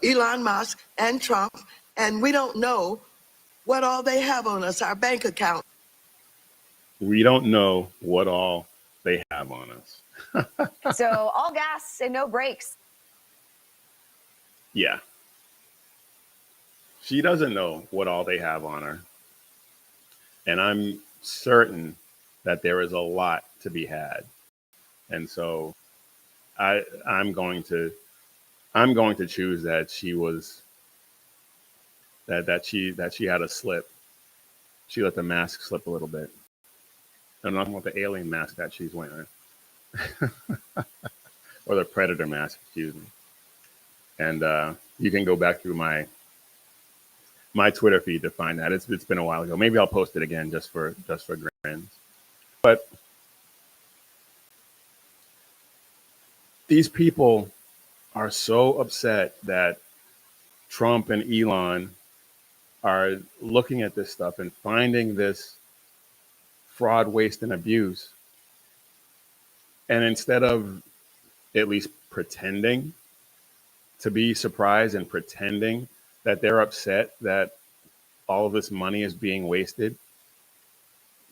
Elon Musk and Trump, and we don't know what all they have on us, our bank account. We don't know what all they have on us. So all gas and no brakes. Yeah. She doesn't know what all they have on her. And I'm certain that there is a lot to be had. And so I'm going to choose that she was that she had a slip. She let the mask slip a little bit. And I'm with the alien mask that she's wearing. Or the predator mask, excuse me. And you can go back through my Twitter feed to find that. It's been a while ago. Maybe I'll post it again just for grins. But these people are so upset that Trump and Elon are looking at this stuff and finding this fraud, waste, and abuse. And instead of at least pretending to be surprised and pretending that they're upset that all of this money is being wasted,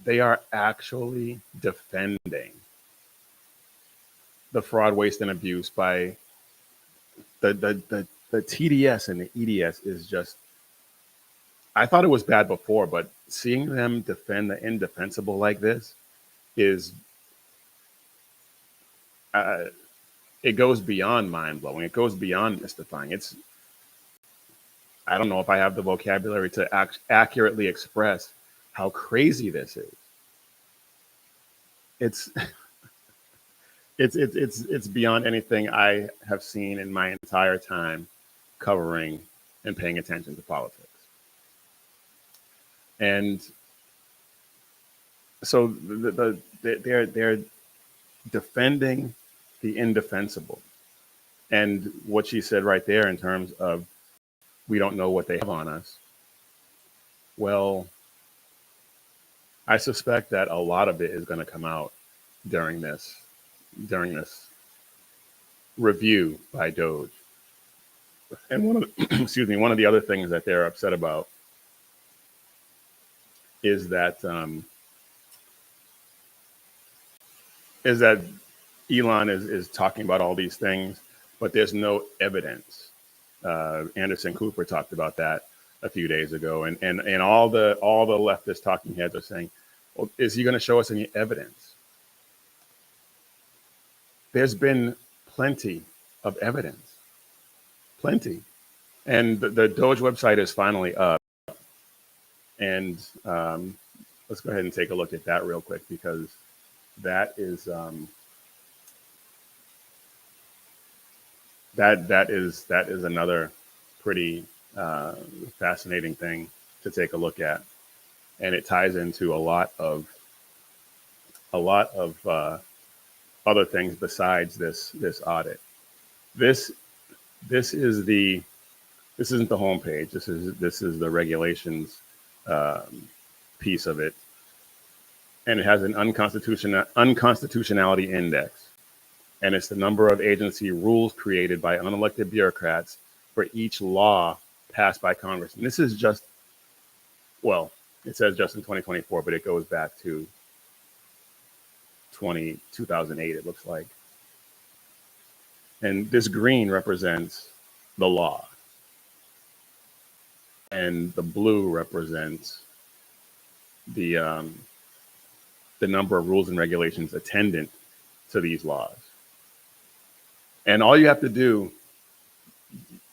they are actually defending the fraud, waste, and abuse by the TDS and the EDS is just, I thought it was bad before, but seeing them defend the indefensible like this is, it goes beyond mind blowing. It goes beyond mystifying. I don't know if I have the vocabulary to accurately express how crazy this is. It's beyond anything I have seen in my entire time covering and paying attention to politics. And so they're defending the indefensible. And what she said right there in terms of we don't know what they have on us. Well, I suspect that a lot of it is going to come out during this review by Doge. And one of the, one of the other things that they're upset about is that Elon is talking about all these things, but there's no evidence. Anderson Cooper talked about that a few days ago, and all the leftist talking heads are saying, well, is he going to show us any evidence? There's been plenty of evidence, plenty. And the Doge website is finally up. And let's go ahead and take a look at that real quick, because that is that is another pretty fascinating thing to take a look at. and it ties into a lot of other things besides this audit. This this is the this isn't the homepage. This is the regulations piece of it, and it has an unconstitutionality index, and it's the number of agency rules created by unelected bureaucrats for each law passed by Congress. And this is just, well, it says just in 2024, but it goes back to 2008, it looks like. And this green represents the law, and the blue represents the number of rules and regulations attendant to these laws. And all you have to do,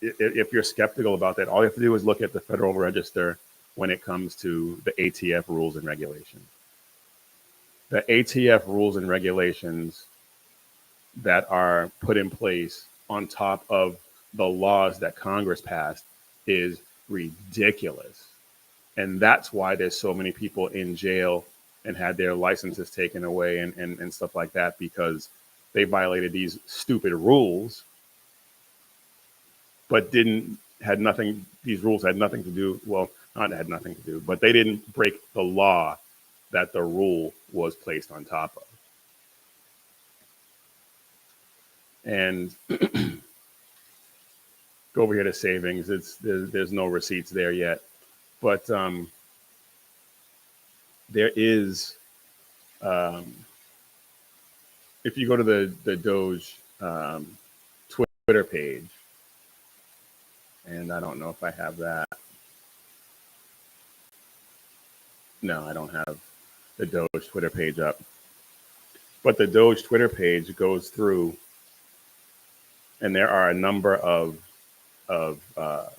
if you're skeptical about that, all you have to do is look at the Federal Register when it comes to the ATF rules and regulations. The ATF rules and regulations that are put in place on top of the laws that Congress passed is ridiculous. And that's why there's so many people in jail and had their licenses taken away and stuff like that, because they violated these stupid rules, but these rules had nothing to do, well, not had nothing to do, but they didn't break the law that the rule was placed on top of. And go over here to savings. There's no receipts there yet, but there is, if you go to the Doge Twitter page, and I don't know if I have that. No, I don't have the Doge Twitter page up. But the Doge Twitter page goes through, and there are a number of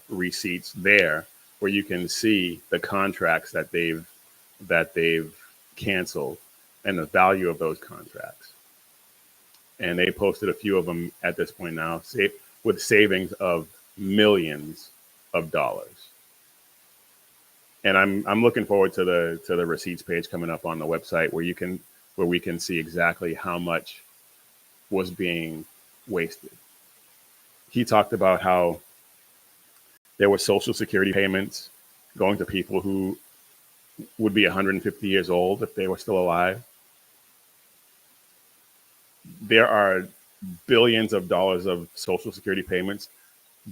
receipts there where you can see the contracts that they've canceled and the value of those contracts. And they posted a few of them at this point now, with savings of millions of dollars. And I'm looking forward to the receipts page coming up on the website where we can see exactly how much was being wasted. He talked about how there were Social Security payments going to people who would be 150 years old if they were still alive. There are billions of dollars of Social Security payments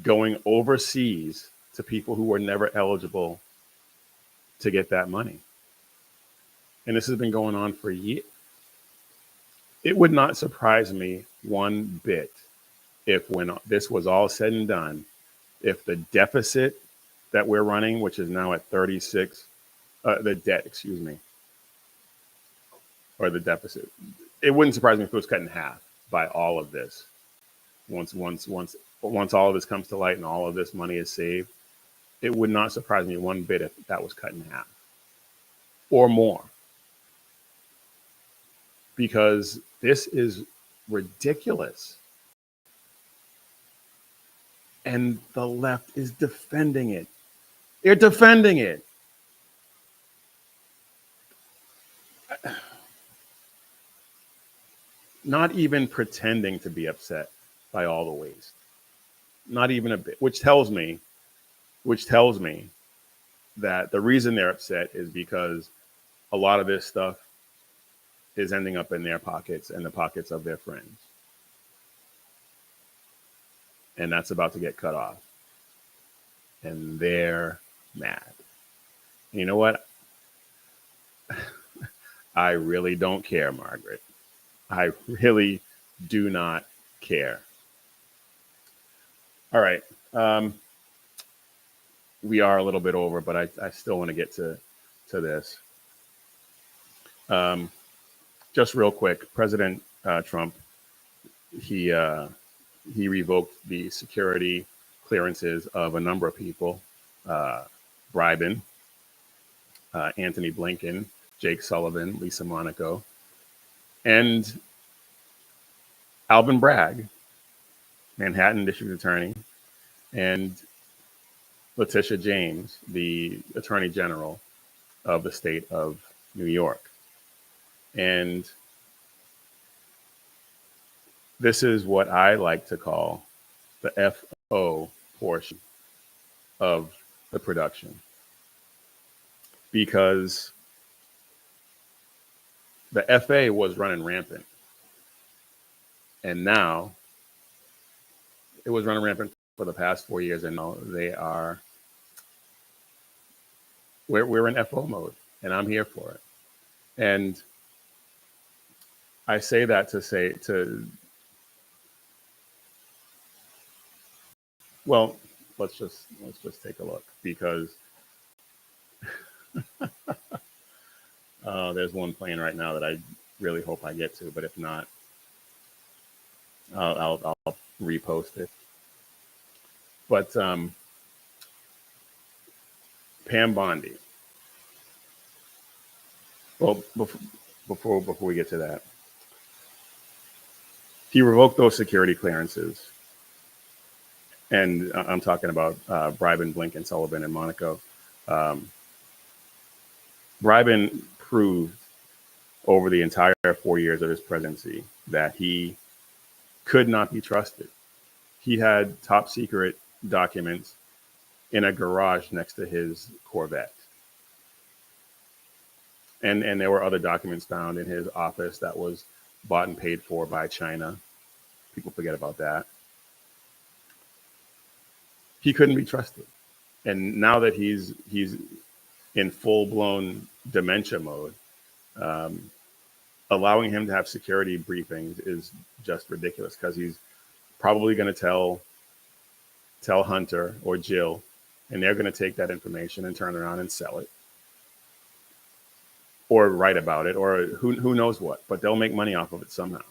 going overseas to people who were never eligible to get that money. And this has been going on for years. It would not surprise me one bit if, when this was all said and done, if the deficit that we're running, which is now at 36, the debt, excuse me, or the deficit, it wouldn't surprise me if it was cut in half by all of this. Once all of this comes to light and all of this money is saved, it would not surprise me one bit if that was cut in half or more. Because this is ridiculous. And the left is defending it. They're defending it. Not even pretending to be upset by all the waste. Not even a bit, which tells me that the reason they're upset is because a lot of this stuff is ending up in their pockets and the pockets of their friends. And that's about to get cut off. And they're mad. You know what? I really don't care, Margaret. I really do not care. All right. We are a little bit over, but I still want to get to this. Just real quick, President Trump, he revoked the security clearances of a number of people, bribing Antony Blinken, Jake Sullivan, Lisa Monaco, and Alvin Bragg, Manhattan District Attorney, and Letitia James, the Attorney General, of the state of New York. And this is what I like to call the FO portion of the production, because the FA was running rampant, and now it was running rampant for the past 4 years, and now we're in FO mode, and I'm here for it. And I say that well, let's just take a look, because there's one playing right now that I really hope I get to, but if not, I'll repost it. But Pam Bondi. Well, before we get to that, he revoked those security clearances, and I'm talking about Bribin, Blinken, Sullivan, and Monaco. Bribin proved over the entire 4 years of his presidency that he could not be trusted. He had top secret documents in a garage next to his Corvette. And there were other documents found in his office that was bought and paid for by China. People forget about that. He couldn't be trusted. And now that he's in full-blown dementia mode, allowing him to have security briefings is just ridiculous, because he's probably going to tell Hunter or Jill, and they're going to take that information and turn around and sell it, or write about it, or who knows what, but they'll make money off of it somehow.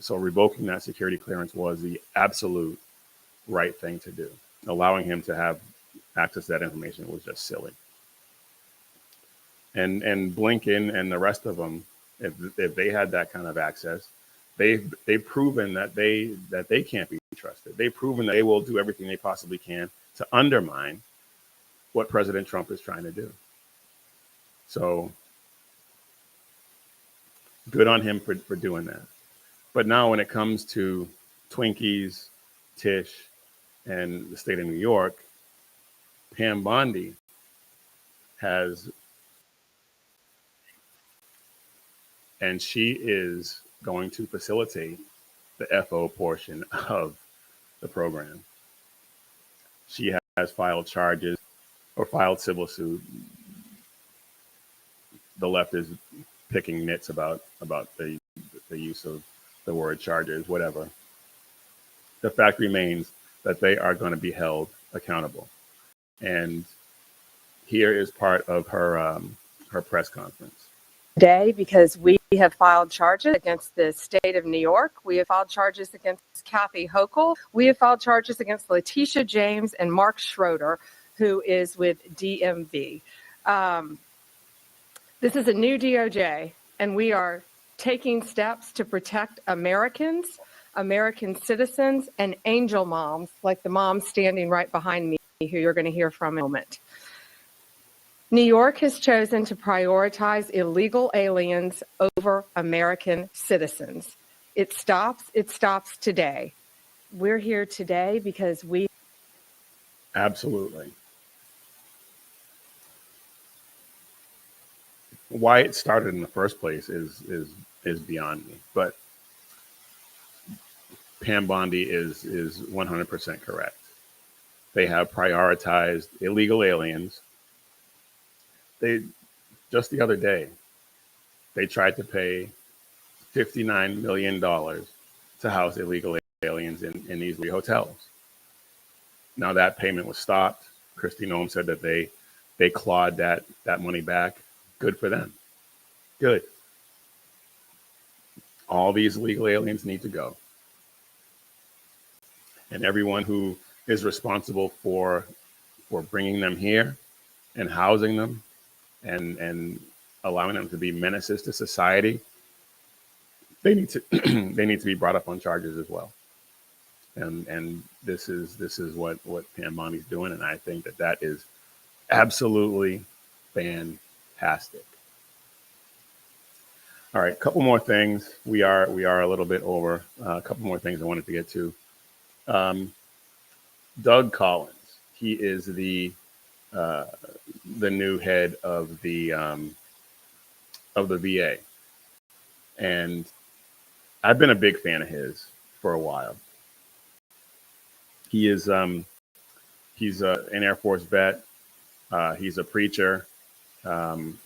So revoking that security clearance was the absolute right thing to do. Allowing him to have access to that information was just silly. And Blinken and the rest of them, if they had that kind of access, they've proven that they can't be trusted. They've proven that they will do everything they possibly can to undermine what President Trump is trying to do. So good on him for doing that. But now when it comes to Twinkies, Tish, and the state of New York, Pam Bondi has, and she is going to facilitate the FO portion of the program. She has filed charges or filed civil suit. The left is picking nits about the use of the word charges, whatever. The fact remains that they are going to be held accountable. And here is part of her press conference. Today, because we have filed charges against the state of New York. We have filed charges against Kathy Hochul. We have filed charges against Letitia James and Mark Schroeder, who is with DMV. This is a new DOJ, and we are taking steps to protect Americans, American citizens, and angel moms, like the mom standing right behind me, who you're going to hear from in a moment. New York has chosen to prioritize illegal aliens over American citizens. It stops today. We're here today because we... Absolutely. Why it started in the first place is beyond me. But Pam Bondi is 100% correct. They have prioritized illegal aliens. They just the other day, they tried to pay $59 million to house illegal aliens in these hotels. Now that payment was stopped. Kristi Noem said that they clawed that money back. Good for them. Good. All these illegal aliens need to go. And everyone who is responsible for bringing them here and housing them and allowing them to be menaces to society, they need to be brought up on charges as well. And this is what Pam Bondi's doing, and I think that is absolutely fantastic. All right, a couple more things. We are a little bit over. A couple more things I wanted to get to. Doug Collins. He is the new head of the VA, and I've been a big fan of his for a while. He is he's an Air Force vet. He's a preacher.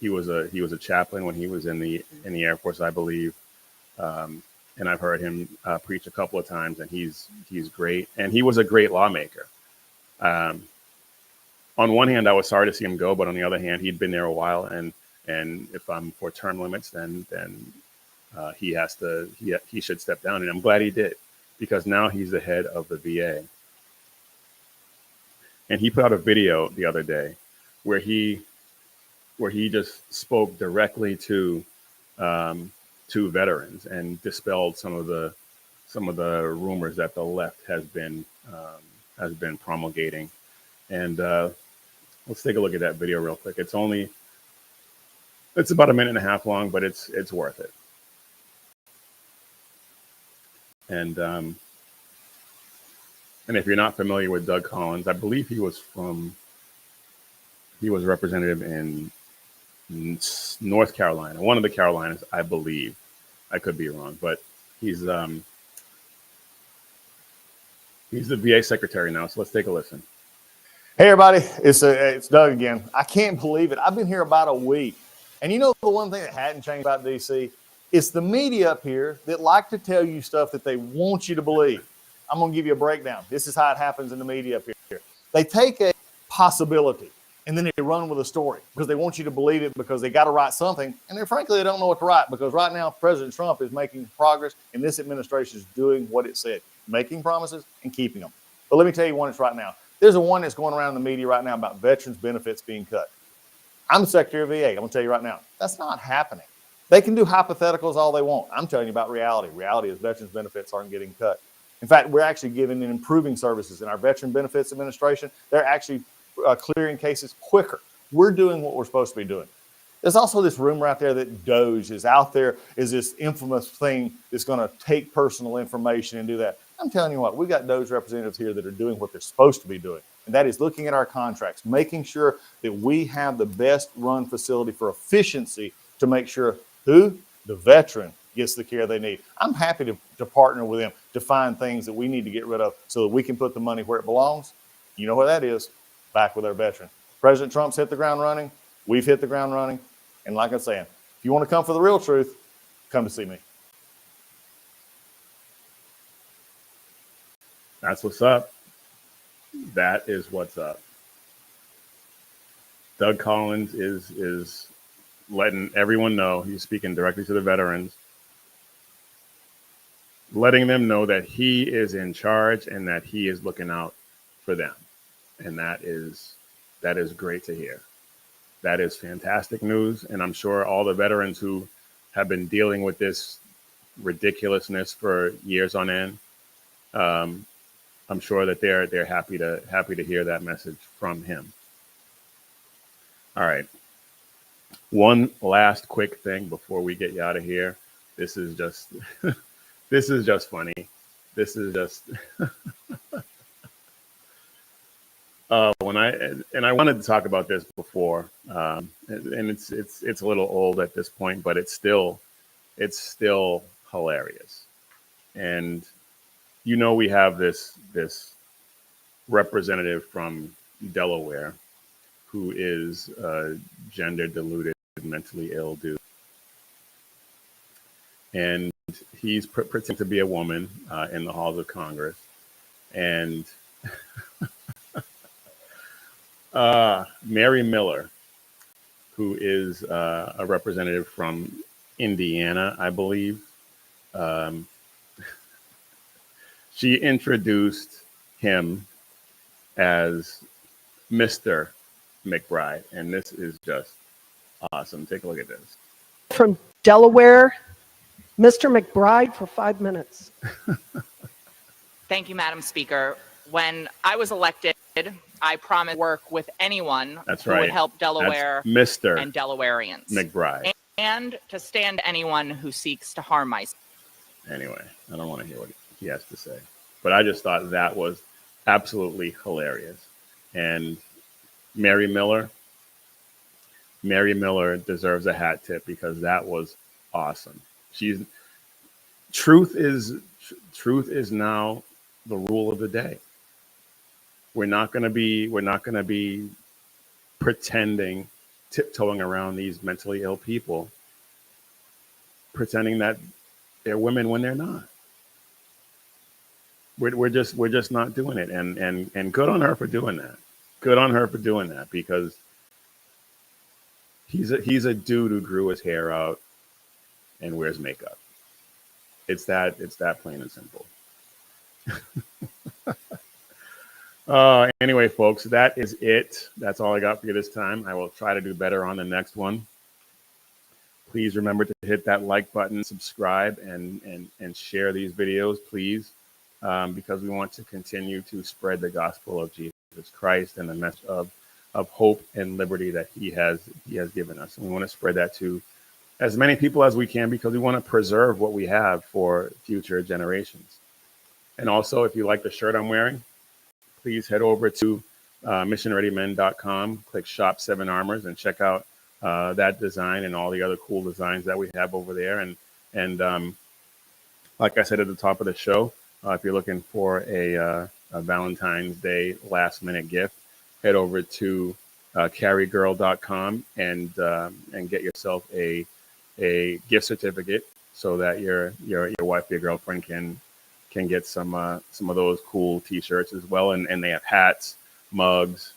He was a chaplain when he was in the Air Force, I believe. And I've heard him preach a couple of times, and he's great. And he was a great lawmaker. On one hand, I was sorry to see him go, but on the other hand, he'd been there a while, and if I'm for term limits, then he should step down, and I'm glad he did, because now he's the head of the VA. And he put out a video the other day where he just spoke directly to veterans and dispelled some of the rumors that the left has been promulgating. And let's take a look at that video real quick. It's about a minute and a half long, but it's worth it. And if you're not familiar with Doug Collins, I believe he was representative in North Carolina, one of the Carolinas, I believe. I could be wrong, but he's the VA secretary now. So let's take a listen. Hey everybody, it's Doug again. I can't believe it. I've been here about a week, and you know the one thing that hadn't changed about DC? It's the media up here that like to tell you stuff that they want you to believe. I'm going to give you a breakdown. This is how it happens in the media up here. They take a possibility and then they run with a story because they want you to believe it because they got to write something. And frankly, they don't know what to write because right now President Trump is making progress and this administration is doing what it said, making promises and keeping them. But let me tell you one that's right now. There's a one that's going around in the media right now about veterans benefits being cut. I'm the Secretary of VA. I'm going to tell you right now, that's not happening. They can do hypotheticals all they want. I'm telling you about reality. Reality is veterans benefits aren't getting cut. In fact, we're actually giving and improving services in our Veteran Benefits Administration. They're actually clearing cases quicker. We're doing what we're supposed to be doing. There's also this rumor out there that DOJ is out there, is this infamous thing that's going to take personal information and do that. I'm telling you what, we've got DOJ representatives here that are doing what they're supposed to be doing. And that is looking at our contracts, making sure that we have the best run facility for efficiency to make sure the veteran gets the care they need. I'm happy to partner with them to find things that we need to get rid of so that we can put the money where it belongs. You know where that is, back with our veteran. President Trump's hit the ground running. We've hit the ground running. And like I'm saying, if you want to come for the real truth, come to see me. That's what's up. That is what's up. Doug Collins is letting everyone know, he's speaking directly to the veterans, letting them know that he is in charge and that he is looking out for them. And that is great to hear. That is fantastic news. And I'm sure all the veterans who have been dealing with this ridiculousness for years on end, I'm sure that they're happy to hear that message from him. All right. One last quick thing before we get you out of here. This is just this is just funny. This is just I wanted to talk about this before, and it's a little old at this point, but it's still hilarious. And you know, we have this representative from Delaware who is a gender deluded, mentally ill dude, and he's pretending to be a woman in the halls of Congress, and Mary Miller, who is a representative from Indiana, I believe, she introduced him as Mr. McBride, and this is just awesome. Take a look at this. From Delaware, Mr. McBride for 5 minutes. Thank you, Madam Speaker. When I was elected I promise to work with anyone That's who right. would help Delaware That's Mr. and Delawareans. McBride. And to stand anyone who seeks to harm my. Anyway, I don't want to hear what he has to say, but I just thought that was absolutely hilarious. And Mary Miller deserves a hat tip because that was awesome. Truth is now the rule of the day. We're not going to be pretending, tiptoeing around these mentally ill people, pretending that they're women when they're not. We're just not doing it, and good on her for doing that. Good on her for doing that, because he's a dude who grew his hair out and wears makeup. It's that plain and simple. Anyway, folks, that is it. That's all I got for you this time. I will try to do better on the next one. Please remember to hit that like button, subscribe, and share these videos, please, because we want to continue to spread the gospel of Jesus Christ and the message of hope and liberty that he has given us. And we want to spread that to as many people as we can, because we want to preserve what we have for future generations. And also, if you like the shirt I'm wearing, please head over to missionreadymen.com, click Shop 7 Armors, and check out that design and all the other cool designs that we have over there. And like I said at the top of the show, if you're looking for a Valentine's Day last minute gift, head over to carrygirl.com and get yourself a gift certificate so that your wife, your girlfriend can get some of those cool t-shirts as well. And they have hats, mugs,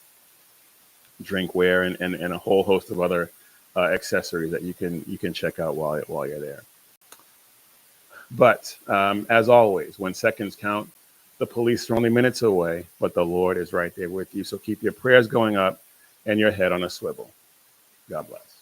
drinkware, and a whole host of other accessories that you can check out while you're there. But as always, when seconds count, the police are only minutes away, but the Lord is right there with you. So keep your prayers going up and your head on a swivel. God bless.